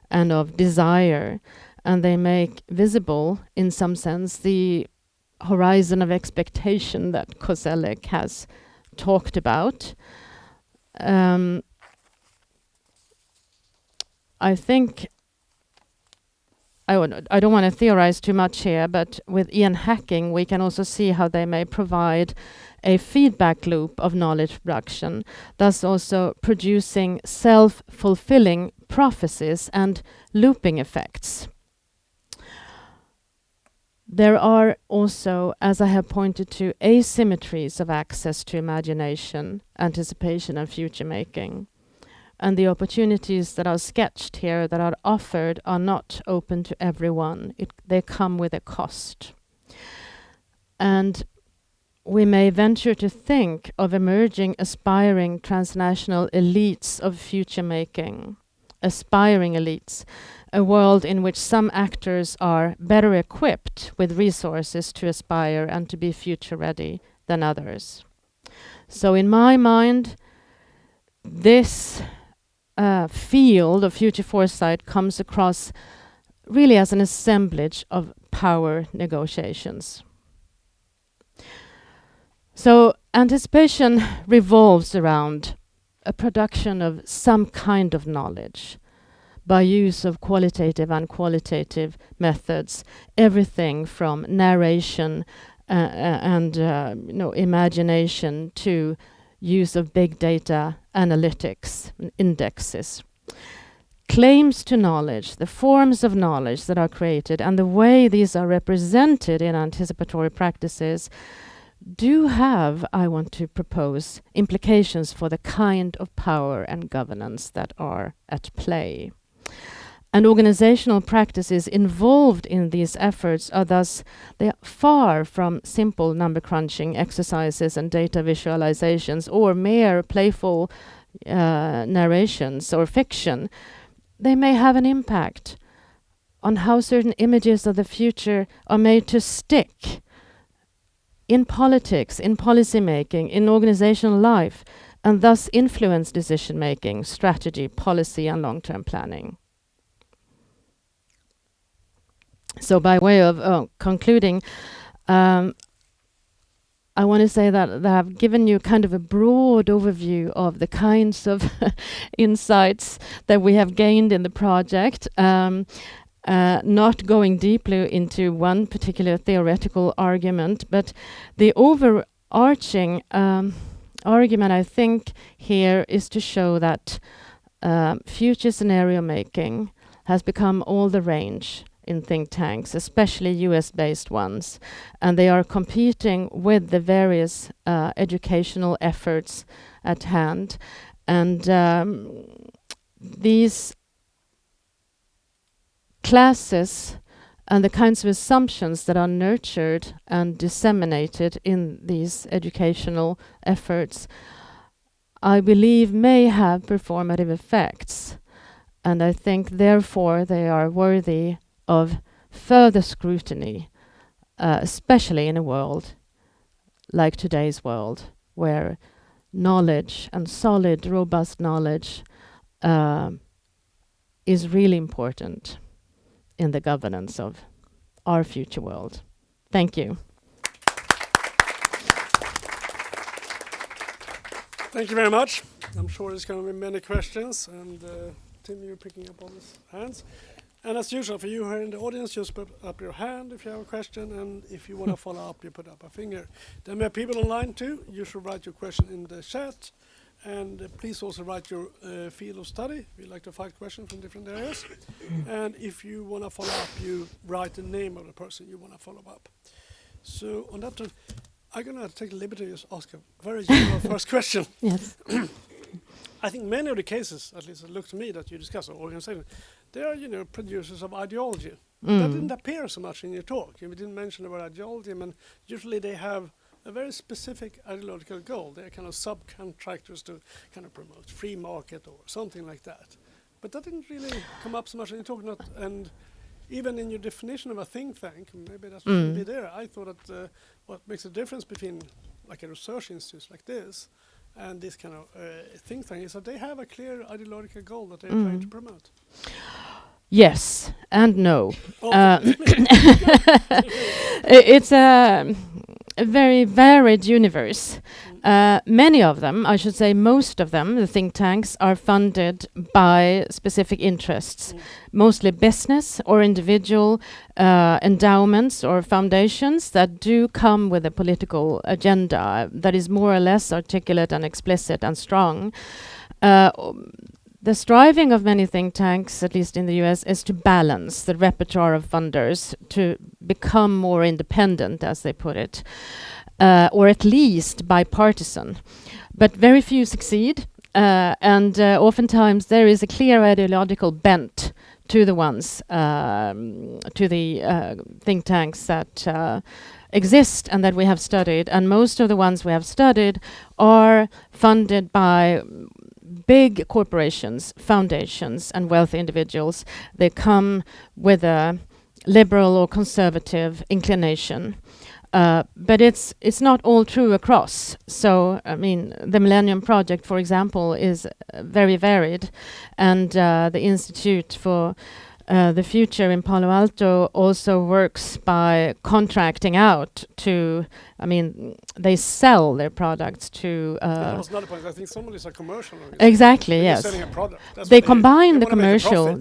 and of desire, and they make visible, in some sense, the horizon of expectation that Koselleck has talked about. I think I don't want to theorize too much here, but with Ian hacking, we can also see how they may provide a feedback loop of knowledge production, thus also producing self-fulfilling prophecies and looping effects. There are also, as I have pointed to, asymmetries of access to imagination, anticipation, and future making. And the opportunities that are sketched here, that are offered, are not open to everyone. They come with a cost. And we may venture to think of emerging, aspiring transnational elites of future making, aspiring elites, a world in which some actors are better equipped with resources to aspire and to be future ready than others. So in my mind, this field of future foresight comes across really as an assemblage of power negotiations. So anticipation revolves around a production of some kind of knowledge by use of qualitative and qualitative methods, everything from narration and imagination to use of big data analytics and indexes. Claims to knowledge, the forms of knowledge that are created and the way these are represented in anticipatory practices do have, I want to propose, implications for the kind of power and governance that are at play. And organizational practices involved in these efforts are thus, they are far from simple number crunching exercises and data visualizations or mere playful narrations or fiction. They may have an impact on how certain images of the future are made to stick in politics, in policy making, in organizational life, and thus influence decision making, strategy, policy, and long-term planning. So by way of concluding, I want to say that I've given you kind of a broad overview of the kinds of insights that we have gained in the project, not going deeply into one particular theoretical argument, but the overarching argument, I think, here is to show that future scenario making has become all the rage in think tanks, especially US-based ones, and they are competing with the various educational efforts at hand. And these classes and the kinds of assumptions that are nurtured and disseminated in these educational efforts, I believe, may have performative effects. And I think, therefore, they are worthy of further scrutiny, especially in a world like today's world, where knowledge and solid, robust knowledge is really important in the governance of our future world. Thank you. Thank you very much. I'm sure there's going to be many questions, and Tim, you're picking up all these hands. And as usual, for you here in the audience, just put up your hand if you have a question, and if you want to follow up, you put up a finger. Then we have people online too. You should write your question in the chat, and please also write your field of study. We like to find questions from different areas. And if you want to follow up, you write the name of the person you want to follow up. So on that note, I'm going to take the liberty to just ask a very general first question. Yes. I think many of the cases, at least it looks to me, that you discuss, or organizations, they are, producers of ideology. That didn't appear so much in your talk. You didn't mention the word ideology, and usually they have a very specific ideological goal. They're kind of subcontractors to kind of promote free market or something like that. But that didn't really come up so much in your talk, and even in your definition of a think tank, maybe that should be there. I thought that what makes a difference between like a research institute like this and this kind of think tank is that they have a clear ideological goal that they're trying to promote. Yes and no. It's a very varied universe. Many of them, I should say most of them, the think tanks, are funded by specific interests, mostly business or individual endowments or foundations that do come with a political agenda that is more or less articulate and explicit and strong. The striving of many think tanks, at least in the US, is to balance the repertoire of funders to become more independent, as they put it, or at least bipartisan. But very few succeed, and oftentimes there is a clear ideological bent to the ones, to the think tanks that exist and that we have studied. And most of the ones we have studied are funded by big corporations, foundations, and wealthy individuals. They come with a liberal or conservative inclination. But it's not all true across. So, I mean, the Millennium Project, for example, is very varied. And the Institute for the Future in Palo Alto also works by contracting out to, I mean, they sell their products to... that was another point. I think some of these are commercial. Exactly, yes. Selling a product. They combine the commercial.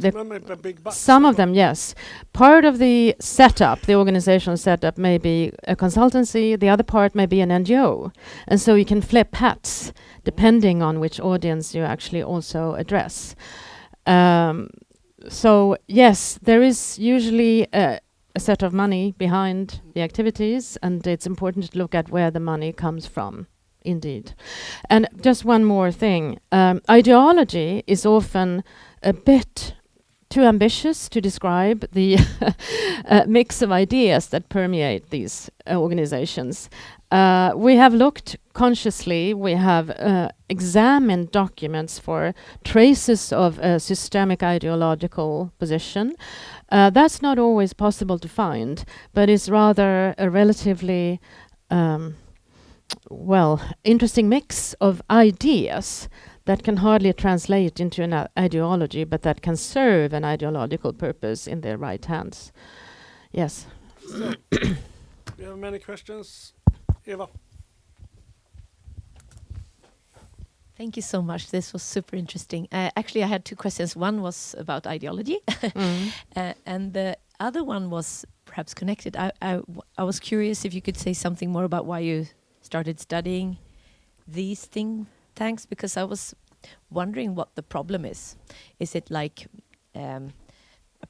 Some of them, yes. Part of the setup, the organizational setup, may be a consultancy. The other part may be an NGO. And so you can flip hats depending on which audience you actually also address. So, yes, there is usually a set of money behind the activities, and it's important to look at where the money comes from, indeed. And just one more thing. Ideology is often a bit too ambitious to describe the mix of ideas that permeate these organizations. We have looked consciously, we have examined documents for traces of a systemic ideological position. That's not always possible to find, but it's rather a relatively, interesting mix of ideas that can hardly translate into an ideology, but that can serve an ideological purpose in their right hands. Yes. So, we have many questions. Eva. Thank you so much. This was super interesting. Actually, I had two questions. One was about ideology, and the other one was perhaps connected. I was curious if you could say something more about why you started studying these think tanks, because I was wondering what the problem is. Is it like a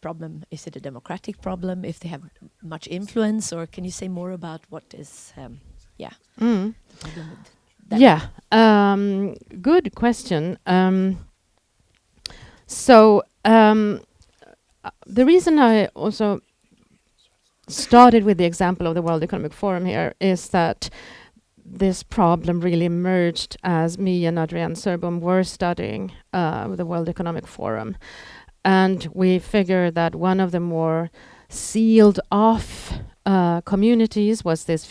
problem? Is it a democratic problem? If they have much influence, or can you say more about what is, the problem with that? Yeah, good question. The reason I also started with the example of the World Economic Forum here is that this problem really emerged as me and Adrienne Serbom were studying the World Economic Forum. And we figured that one of the more sealed off communities was this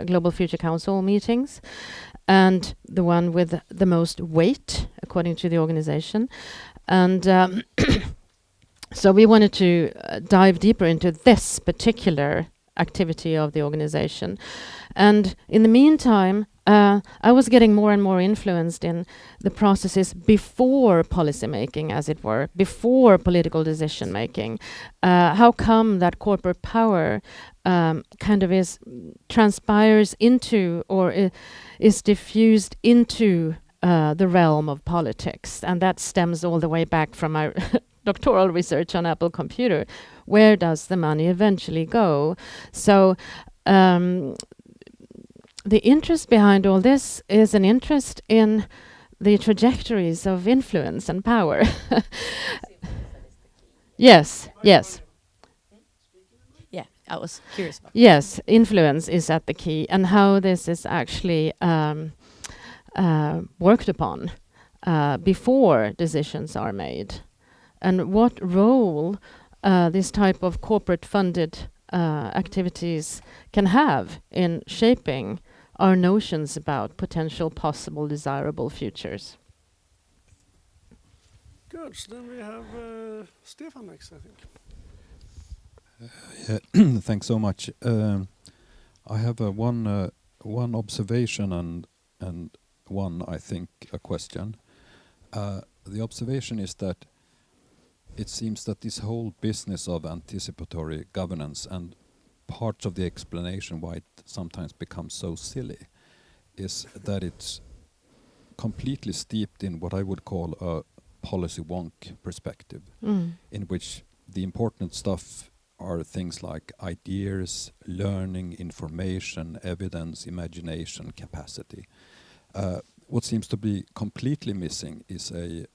Global Future Council meetings, and the one with the most weight, according to the organization. And so we wanted to dive deeper into this particular activity of the organization. And in the meantime, I was getting more and more influenced in the processes before policy making, as it were, before political decision making. How come that corporate power kind of transpires into or is diffused into the realm of politics? And that stems all the way back from my doctoral research on Apple Computer. Where does the money eventually go? So the interest behind all this is an interest in the trajectories of influence and power. Yes. Yeah, I was curious about Yes, influence is at the key, and how this is actually worked upon before decisions are made, and what role this type of corporate-funded activities can have in shaping our notions about potential, possible, desirable futures. Good. So then we have Stefan next, I think. Thanks so much. I have one observation and one, I think, a question. The observation is that it seems that this whole business of anticipatory governance, and parts of the explanation why it sometimes becomes so silly, is that it's completely steeped in what I would call a policy wonk perspective, in which the important stuff are things like ideas, learning, information, evidence, imagination, capacity. What seems to be completely missing is a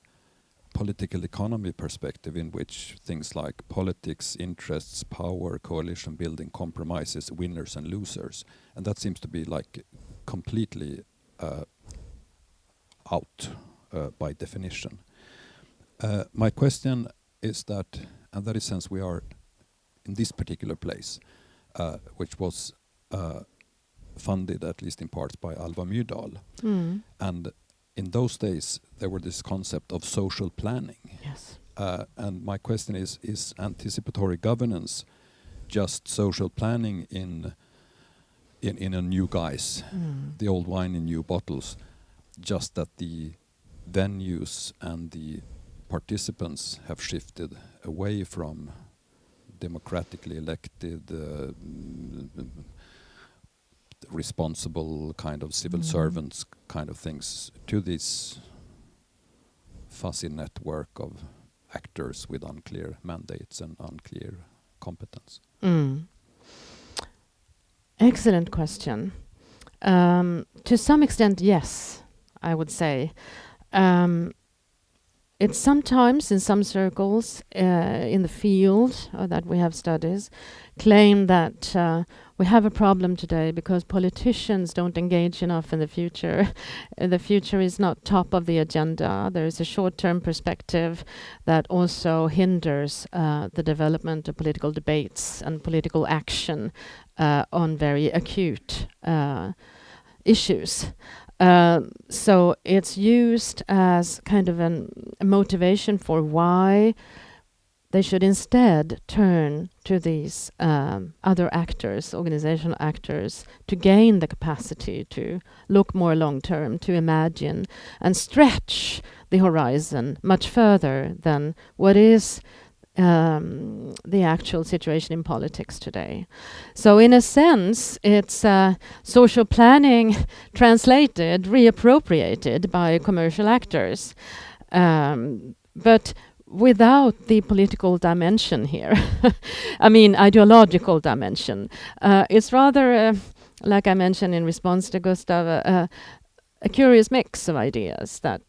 political economy perspective in which things like politics, interests, power, coalition building, compromises, winners and losers. And that seems to be like completely out by definition. My question is that, and that is since we are in this particular place, which was funded at least in parts by Alva Myrdal. And in those days, there were this concept of social planning. Yes. And my question is anticipatory governance just social planning in a new guise, the old wine in new bottles, just that the venues and the participants have shifted away from democratically elected responsible kind of civil servants kind of things to this fuzzy network of actors with unclear mandates and unclear competence? Excellent question. To some extent, yes, I would say. It's sometimes in some circles in the field that we have studies claim that we have a problem today because politicians don't engage enough in the future. The future is not top of the agenda. There is a short-term perspective that also hinders the development of political debates and political action on very acute issues. So it's used as kind of a motivation for why they should instead turn to these other actors, organizational actors, to gain the capacity to look more long-term, to imagine and stretch the horizon much further than what is the actual situation in politics today. So in a sense, it's social planning translated, reappropriated by commercial actors, but without the political dimension here. I mean, ideological dimension. It's rather, like I mentioned in response to Gustav, a curious mix of ideas that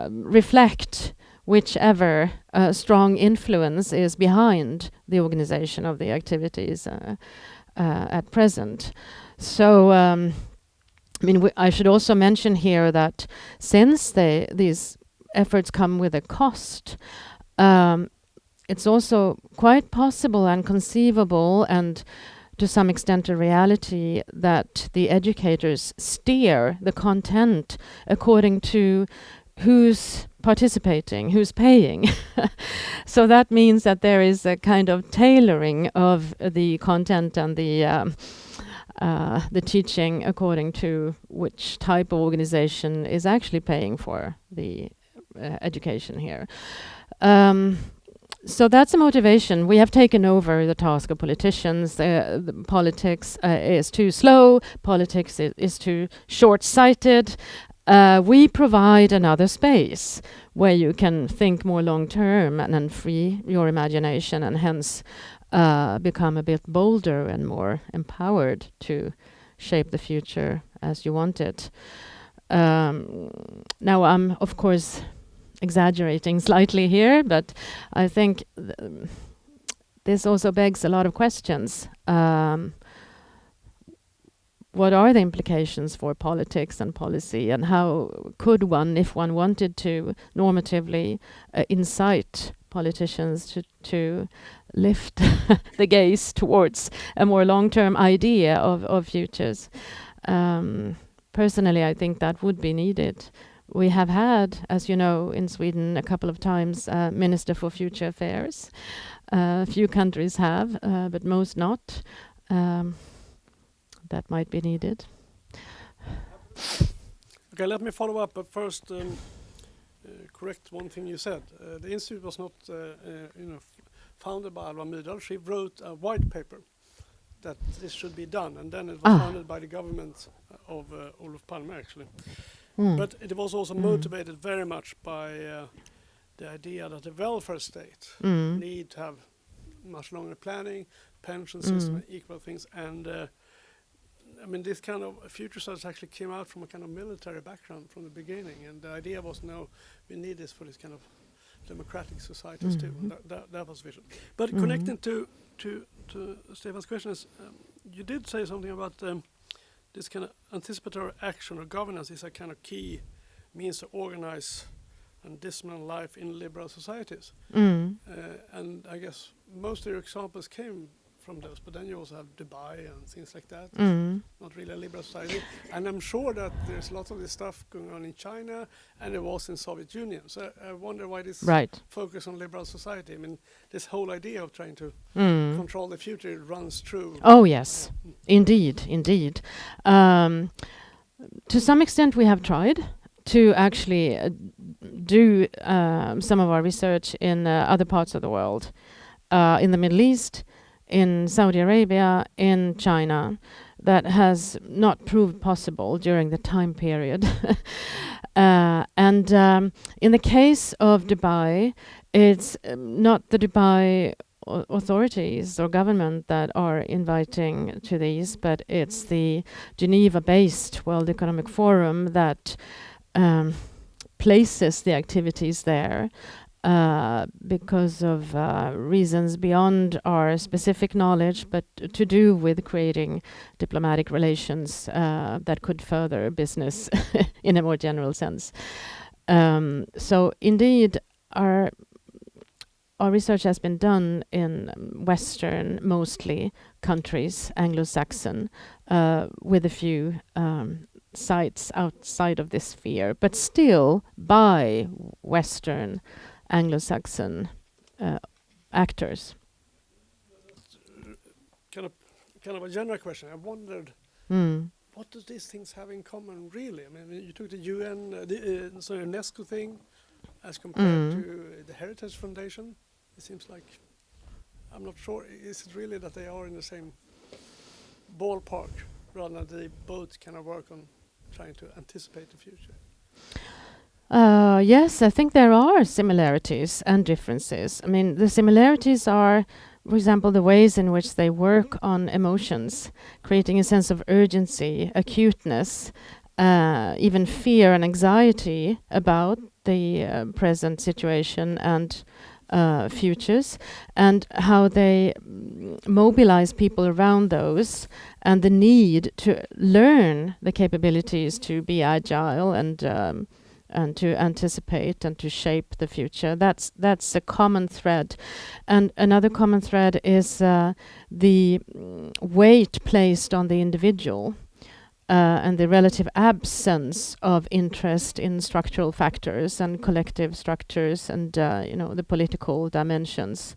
reflect whichever strong influence is behind the organization of the activities at present. So, I mean, I should also mention here that since these efforts come with a cost, it's also quite possible and conceivable and to some extent a reality that the educators steer the content according to whose participating, who's paying. So that means that there is a kind of tailoring of the content and the teaching according to which type of organization is actually paying for the education here. So that's a motivation. We have taken over the task of politicians. The politics is too slow. Politics is too short-sighted. We provide another space where you can think more long-term and then free your imagination and hence become a bit bolder and more empowered to shape the future as you want it. Now I'm, of course, exaggerating slightly here, but I think this also begs a lot of questions. What are the implications for politics and policy, and how could one, if one wanted to, normatively incite politicians to lift the gaze towards a more long-term idea of futures? Personally, I think that would be needed. We have had, as you know, in Sweden a couple of times Minister for Future Affairs. A few countries have, but most not. That might be needed. Okay, let me follow up, but first correct one thing you said. The institute was not founded by Alva Myrdal. She wrote a white paper that this should be done, and then it was founded by the government of Olof Palme, actually. But it was also motivated very much by the idea that the welfare state need to have much longer planning, pension system, equal things, and I mean, this kind of future studies actually came out from a kind of military background from the beginning, and the idea was, no, we need this for this kind of democratic societies too. And that was vision. But connecting to Stefan's questions, you did say something about this kind of anticipatory action or governance is a kind of key means to organize and discipline life in liberal societies. And I guess most of your examples came from those, but then you also have Dubai and things like that. Not really a liberal society. And I'm sure that there's lots of this stuff going on in China, and it was in Soviet Union. So I wonder why this focus on liberal society. I mean, this whole idea of trying to control the future runs through. Oh yes, indeed. To some extent we have tried to actually do some of our research in other parts of the world, in the Middle East, in Saudi Arabia, in China. That has not proved possible during the time period. And in the case of Dubai, it's not the Dubai authorities or government that are inviting to these, but it's the Geneva-based World Economic Forum that places the activities there because of reasons beyond our specific knowledge, but to do with creating diplomatic relations that could further business in a more general sense. So indeed, our research has been done in Western, mostly, countries, Anglo-Saxon, with a few sites outside of this sphere, but still by Western, Anglo-Saxon actors. Kind of a general question. I wondered, what do these things have in common, really? I mean, you took the UN, UNESCO thing, as compared to the Heritage Foundation. It seems like, I'm not sure, is it really that they are in the same ballpark, rather than they both kind of work on trying to anticipate the future? Yes, I think there are similarities and differences. I mean, the similarities are, for example, the ways in which they work on emotions, creating a sense of urgency, acuteness, even fear and anxiety about the present situation and futures, and how they mobilize people around those, and the need to learn the capabilities to be agile and to anticipate and to shape the future. That's a common thread. And another common thread is the weight placed on the individual and the relative absence of interest in structural factors and collective structures and the political dimensions.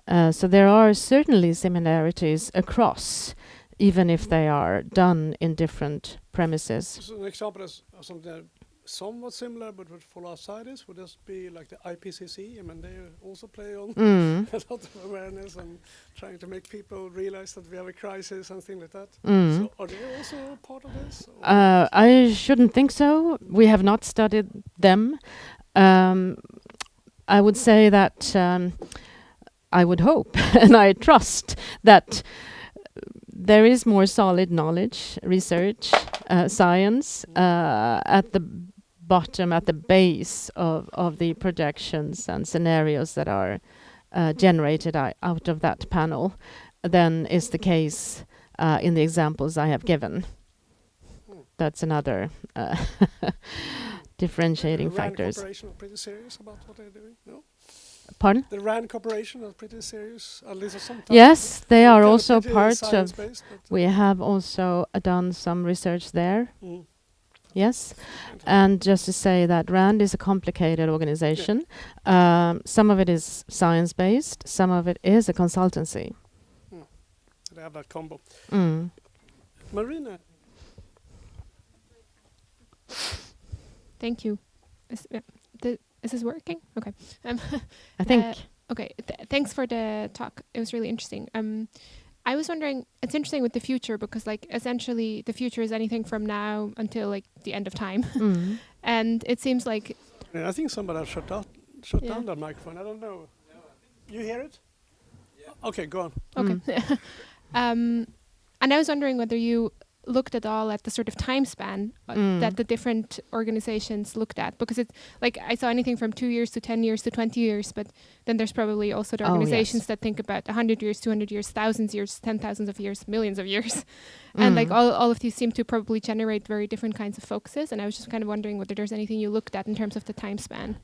So there are certainly similarities across, even if they are done in different premises. So an example is something somewhat similar but would fall outside this would just be like the IPCC. I mean, they also play on a lot of awareness and trying to make people realize that we have a crisis and things like that. So are they also part of this? I shouldn't think so. We have not studied them. I would say that I would hope and I trust that there is more solid knowledge, research, science at the bottom, at the base of the projections and scenarios that are generated out of that panel than is the case in the examples I have given. That's another differentiating factors. The RAND Corporation are pretty serious about what they're doing, no? Pardon? The RAND Corporation are pretty serious, at least sometimes. Yes, they are Kind of also pretty part of. science-based, but, We have also done some research there. Mm. Yes, and just to say that RAND is a complicated organization. Some of it is science-based, some of it is a consultancy. So they have that combo. Marina. Thank you. Is this working? Okay. I think. Okay. Thanks for the talk. It was really interesting. I was wondering, it's interesting with the future because, like, essentially the future is anything from now until like the end of time, and it seems like. Yeah, I think somebody has shut down that microphone. I don't know. You hear it? Yeah. Okay, go on. Okay. And I was wondering whether you looked at all at the sort of time span that the different organizations looked at, because it's like I saw anything from 2 years to 10 years to 20 years, but then there's probably also the organizations that think about 100 years, 200 years, thousands years, 10,000s of years, millions of years. And like all of these seem to probably generate very different kinds of focuses. And I was just kind of wondering whether there's anything you looked at in terms of the time span.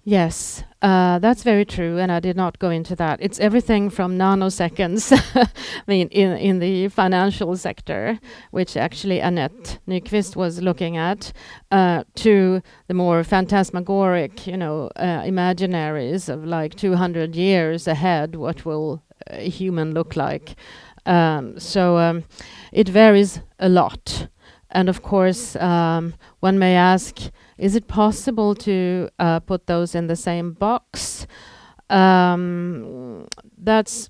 Yes, that's very true, and I did not go into that. It's everything from nanoseconds, I mean, in the financial sector, which actually Annette Nyqvist was looking at, to the more phantasmagoric, imaginaries of like 200 years ahead, what will a human look like? So it varies a lot. And of course, one may ask, is it possible to put those in the same box? That's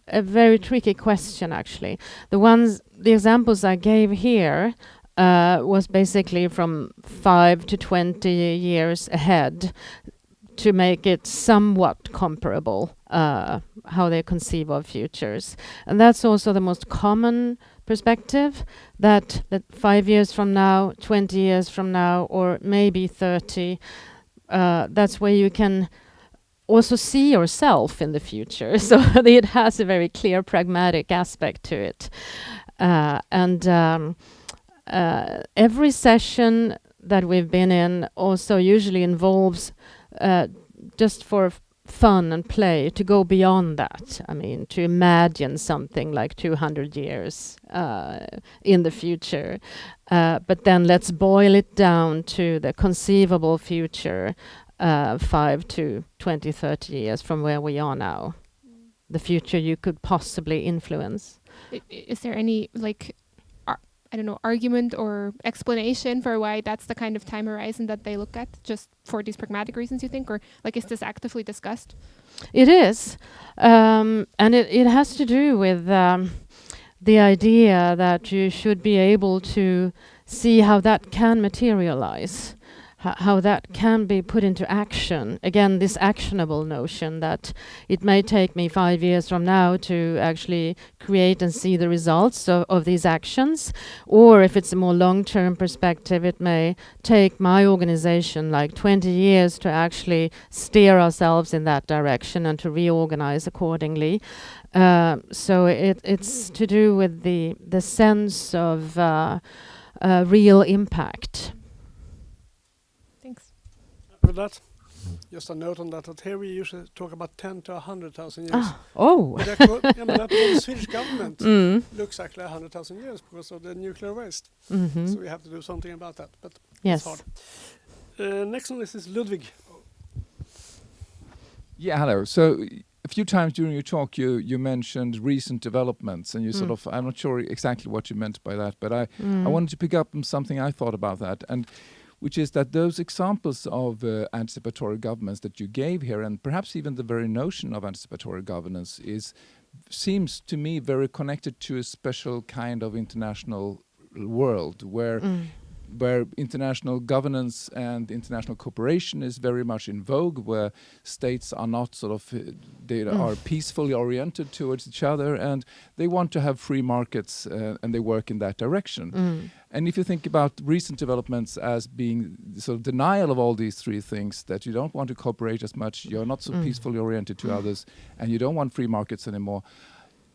a very tricky question, actually. The examples I gave here was basically from 5 to 20 years ahead to make it somewhat comparable, how they conceive of futures. And that's also the most common perspective, that 5 years from now, 20 years from now, or maybe 30, that's where you can also see yourself in the future. So it has a very clear pragmatic aspect to it. And every session that we've been in also usually involves just for fun and play to go beyond that. I mean, to imagine something like 200 years in the future. But then let's boil it down to the conceivable future 5 to 20, 30 years from where we are now. The future you could possibly influence. Is there any, like, argument or explanation for why that's the kind of time horizon that they look at, just for these pragmatic reasons, you think? Or, like, is this actively discussed? It is. And it has to do with the idea that you should be able to see how that can materialize, how that can be put into action. Again, this actionable notion that it may take me 5 years from now to actually create and see the results of these actions. Or if it's a more long-term perspective, it may take my organization like 20 years to actually steer ourselves in that direction and to reorganize accordingly. So it's to do with the sense of real impact. Thanks. With that. Just a note on that here we usually talk about 10 to 100,000 years. Oh. But that the Swedish government looks actually 100,000 years because of the nuclear waste. So we have to do something about that. But Yes. it's hard. Next on this is Ludwig. Yeah, hello. So a few times during your talk, you mentioned recent developments, and you sort of, I'm not sure exactly what you meant by that, but I wanted to pick up on something I thought about that, and which is that those examples of anticipatory governments that you gave here, and perhaps even the very notion of anticipatory governance seems to me very connected to a special kind of international world where international governance and international cooperation is very much in vogue, where states are not sort of, they are peacefully oriented towards each other, and they want to have free markets, and they work in that direction. And if you think about recent developments as being sort of denial of all these three things, that you don't want to cooperate as much, you're not so peacefully oriented to others, and you don't want free markets anymore,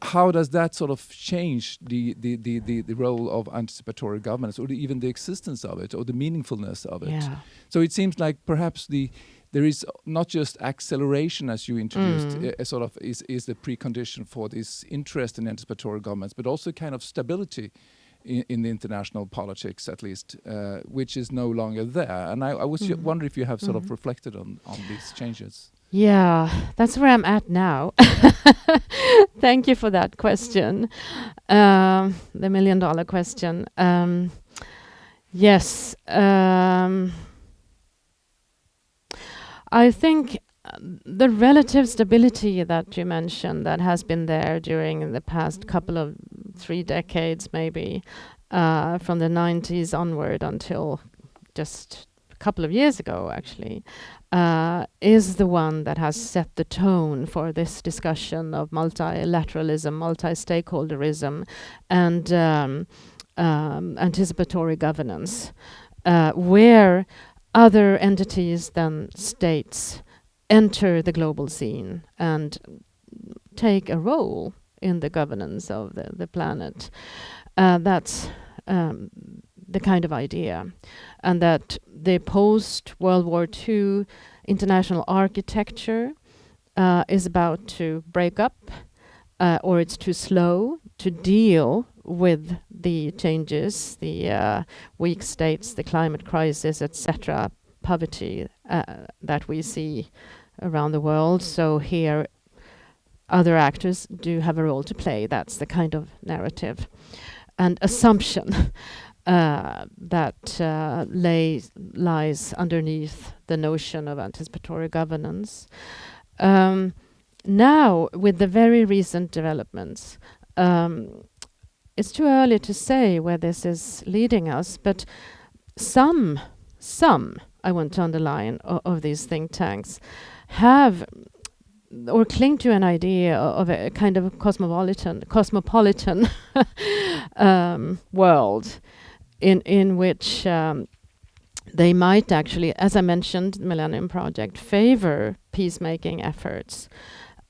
how does that sort of change the role of anticipatory governance, or even the existence of it, or the meaningfulness of it? Yeah. So it seems like perhaps there is not just acceleration, as you introduced, sort of is the precondition for this interest in anticipatory governments, but also kind of stability in the international politics, at least, which is no longer there. And I was wondering if you have sort of reflected on these changes. Yeah, that's where I'm at now. Thank you for that question. The $1 million question. Yes. I think the relative stability that you mentioned that has been there during the past couple of 3 decades, maybe, from the 90s onward until just a couple of years ago, actually, is the one that has set the tone for this discussion of multilateralism, multi-stakeholderism, and anticipatory governance, where other entities than states enter the global scene and take a role in the governance of the planet. That's the kind of idea. And that the post-World War II international architecture is about to break up, or it's too slow to deal with the changes, the weak states, the climate crisis, etc., poverty that we see around the world. So here other actors do have a role to play. That's the kind of narrative and assumption that lies underneath the notion of anticipatory governance. Now, with the very recent developments, it's too early to say where this is leading us, but some, I want to underline, of these think tanks have or cling to an idea of a kind of cosmopolitan world in which they might actually, as I mentioned, the Millennium Project, favor peacemaking efforts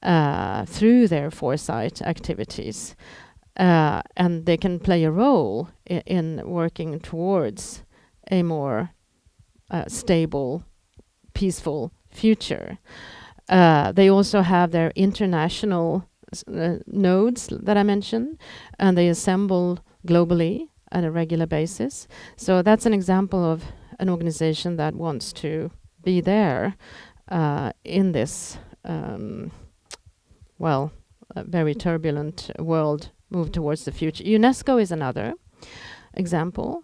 through their foresight activities. And they can play a role in working towards a more stable, peaceful future. They also have their international nodes that I mentioned, and they assemble globally on a regular basis. So that's an example of an organization that wants to be there in this, very turbulent world move towards the future. UNESCO is another example.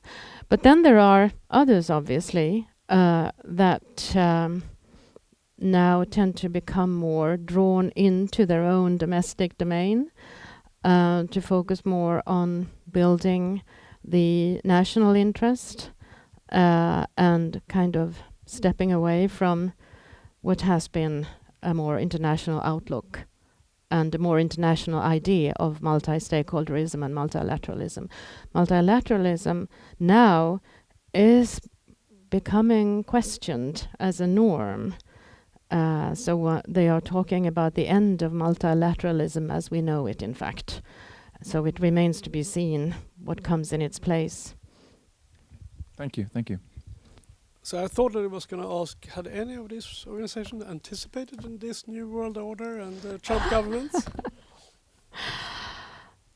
But then there are others, obviously, that now tend to become more drawn into their own domestic domain, to focus more on building the national interest and kind of stepping away from what has been a more international outlook and a more international idea of multi-stakeholderism and multilateralism. Multilateralism now is becoming questioned as a norm. So they are talking about the end of multilateralism as we know it, in fact. So it remains to be seen what comes in its place. Thank you. So I thought that I was going to ask, had any of these organizations anticipated in this new world order and the Trump government?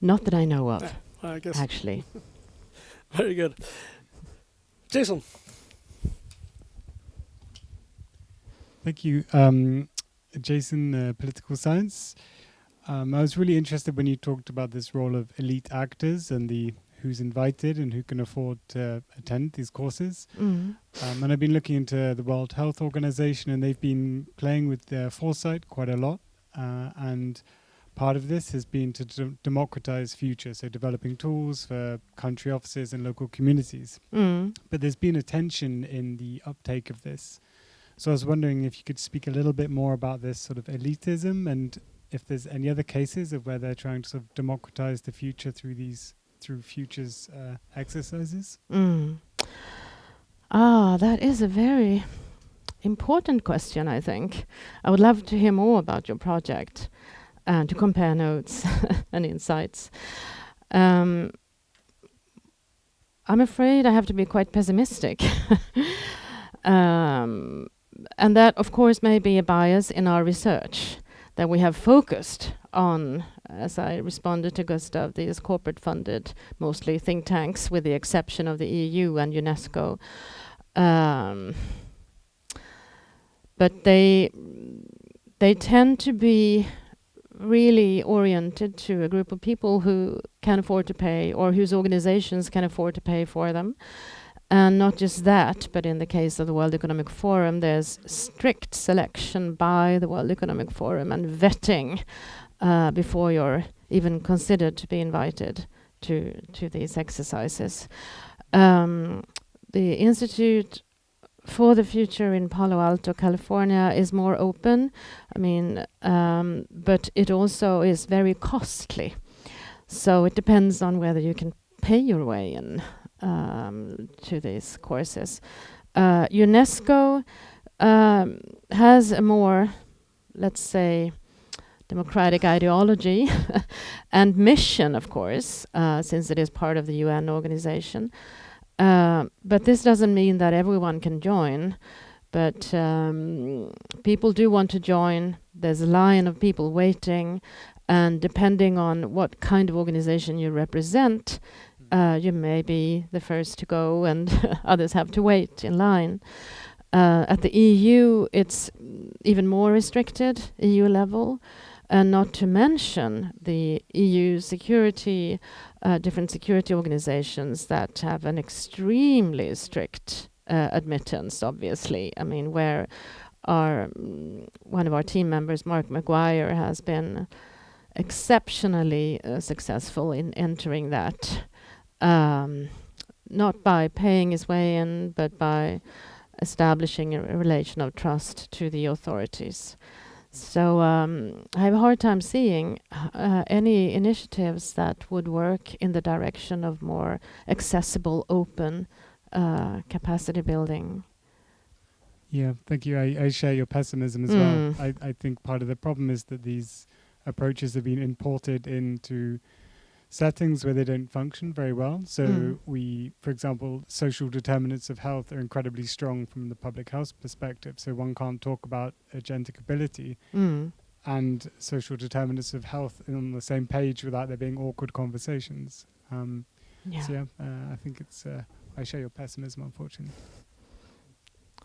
Not that I know of, I guess. actually. Very good. Jason. Thank you. Jason, political science. I was really interested when you talked about this role of elite actors and the who's invited and who can afford to attend these courses. And I've been looking into the World Health Organization, and they've been playing with their foresight quite a lot. And part of this has been to democratize future, so developing tools for country offices and local communities. But there's been a tension in the uptake of this. So I was wondering if you could speak a little bit more about this sort of elitism, and if there's any other cases of where they're trying to sort of democratize the future through futures exercises. That is a very important question, I think. I would love to hear more about your project and to compare notes and insights. I'm afraid I have to be quite pessimistic. And that, of course, may be a bias in our research, that we have focused on, as I responded to Gustav, these corporate-funded, mostly think tanks, with the exception of the EU and UNESCO. But they tend to be really oriented to a group of people who can afford to pay, or whose organizations can afford to pay for them. And not just that, but in the case of the World Economic Forum, there's strict selection by the World Economic Forum and vetting before you're even considered to be invited to these exercises. The Institute for the Future in Palo Alto, California is more open. I mean, but it also is very costly. So it depends on whether you can pay your way in to these courses. UNESCO has a more, let's say, democratic ideology and mission, of course, since it is part of the UN organization. But this doesn't mean that everyone can join. But people do want to join. There's a line of people waiting. And depending on what kind of organization you represent, you may be the first to go and others have to wait in line. At the EU, it's even more restricted, EU level, and not to mention the EU security, different security organizations that have an extremely strict admittance, obviously. I mean, where one of our team members, Mark Maguire, has been exceptionally successful in entering that. Not by paying his way in, but by establishing a relation of trust to the authorities. So I have a hard time seeing any initiatives that would work in the direction of more accessible, open capacity building. Yeah, thank you. I share your pessimism as well. I think part of the problem is that these approaches have been imported into settings where they don't function very well. So for example, social determinants of health are incredibly strong from the public health perspective. So one can't talk about agentic ability and social determinants of health on the same page without there being awkward conversations. So I think it's, I share your pessimism, unfortunately.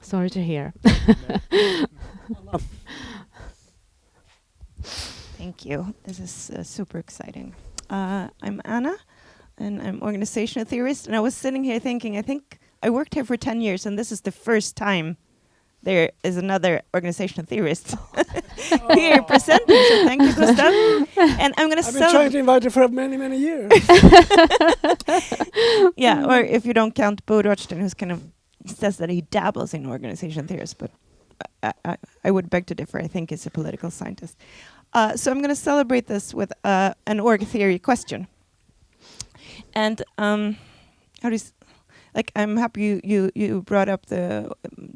Sorry to hear. Thank you. This is super exciting. I'm Anna, and I'm organizational theorist. And I was sitting here thinking, I think I worked here for 10 years, and this is the first time there is another organizational theorist here presenting. So thank you, Gustav. And I'm going to I've been trying to invite you for many, many years. Yeah, or if you don't count Bo Rochton, who's kind of says that he dabbles in organizational theories, but I would beg to differ. I think he's a political scientist. So I'm going to celebrate this with an org theory question. And like I'm happy you brought up the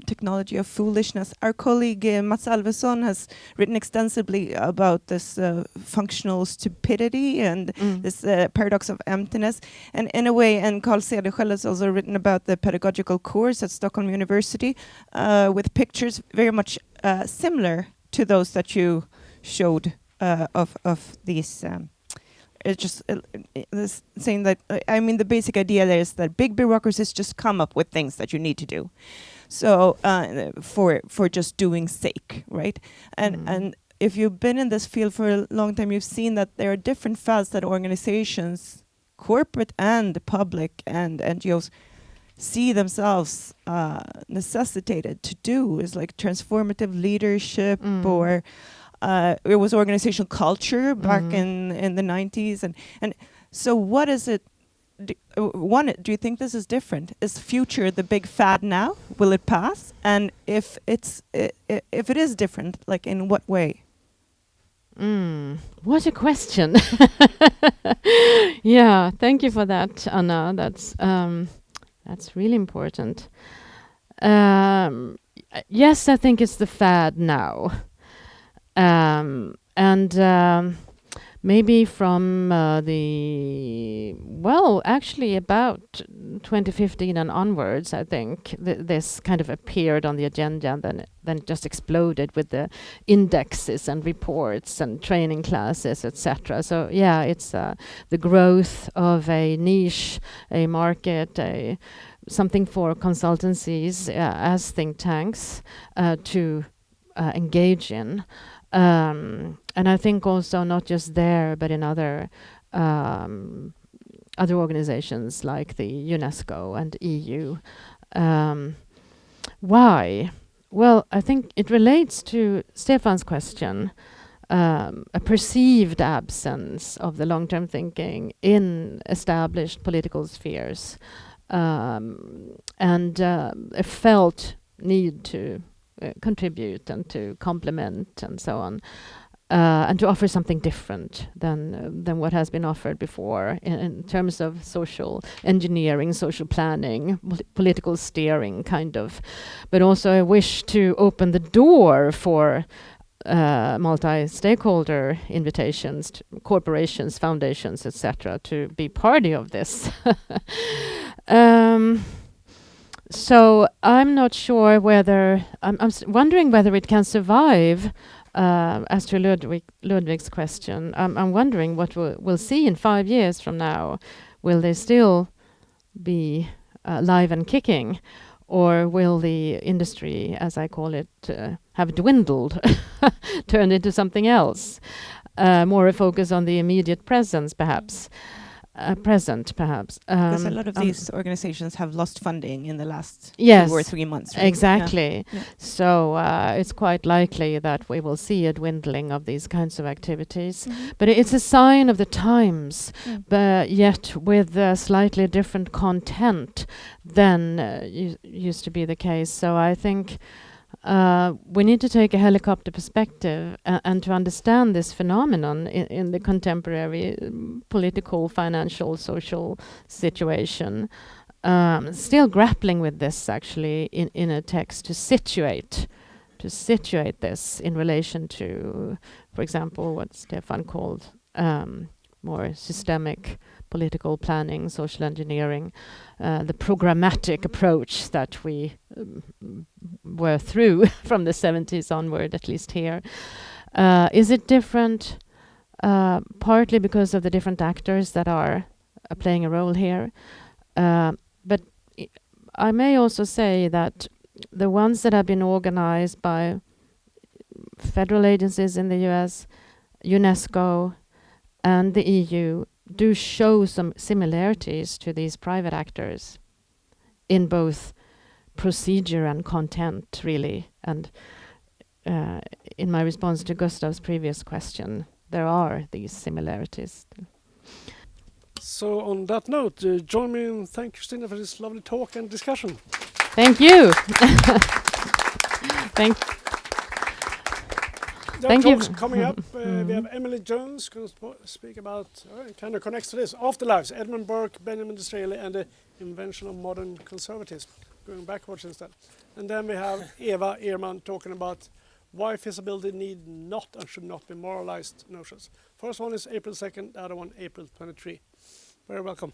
technology of foolishness. Our colleague Mats Alvesson has written extensively about this functional stupidity and this paradox of emptiness. And in a way, and Carl Cederschiöld has also written about the pedagogical course at Stockholm University with pictures very much similar to those that you showed of these. It's just this saying that I mean the basic idea there is that big bureaucracies just come up with things that you need to do, so for just doing sake, right? And if you've been in this field for a long time, you've seen that there are different fads that organizations, corporate and public and NGOs, see themselves necessitated to do. Is like transformative leadership or it was organizational culture back in the 90s, and so what is it? Do you think this is different? Is future the big fad now? Will it pass? And if it is different, like in what way? What a question! Yeah, thank you for that, Anna. That's really important. Yes, I think it's the fad now. Maybe from actually about 2015 and onwards, I think this kind of appeared on the agenda, and then it just exploded with the indexes and reports and training classes, etc. So yeah, it's the growth of a niche, a market, something for consultancies as think tanks to engage in. And I think also not just there, but in other organizations like the UNESCO and EU. Why? Well, I think it relates to Stefan's question, a perceived absence of the long-term thinking in established political spheres, and a felt need to contribute and to complement and so on, and to offer something different than what has been offered before in terms of social engineering, social planning, political steering, kind of, but also a wish to open the door for multi-stakeholder invitations, to corporations, foundations, etc., to be party of this. So I'm not sure whether I'm wondering whether it can survive. As to Ludwig's question, I'm wondering what we'll see in 5 years from now. Will they still be live and kicking, or will the industry, as I call it, have dwindled, turned into something else? More a focus on the immediate presence, perhaps. Because a lot of these organizations have lost funding in the last 2 or 3 months. Right? Exactly. Yeah. So it's quite likely that we will see a dwindling of these kinds of activities. But it's a sign of the times, but yet with slightly different content than used to be the case. So I think we need to take a helicopter perspective and to understand this phenomenon in the contemporary political, financial, social situation. Still grappling with this actually in a text to situate this in relation to, for example, what Stefan called more systemic political planning, social engineering, the programmatic approach that we were through from the 70s onward, at least here. Is it different? Partly because of the different actors that are playing a role here. But I may also say that the ones that have been organized by federal agencies in the US, UNESCO, and the EU do show some similarities to these private actors in both procedure and content, really. And in my response to Gustav's previous question, there are these similarities. So on that note, join me in thank Christina for this lovely talk and discussion. Thank you. Thank There Thank are you. talks coming up. We have Emily Jones going to speak about, it kind of connects to this, afterlives, Edmund Burke, Benjamin Disraeli, and the invention of modern conservatism, going backwards instead. And then we have Eva Ehrman talking about why feasibility need not and should not be moralized notions. First one is April 2nd, the other one April 23. Very welcome.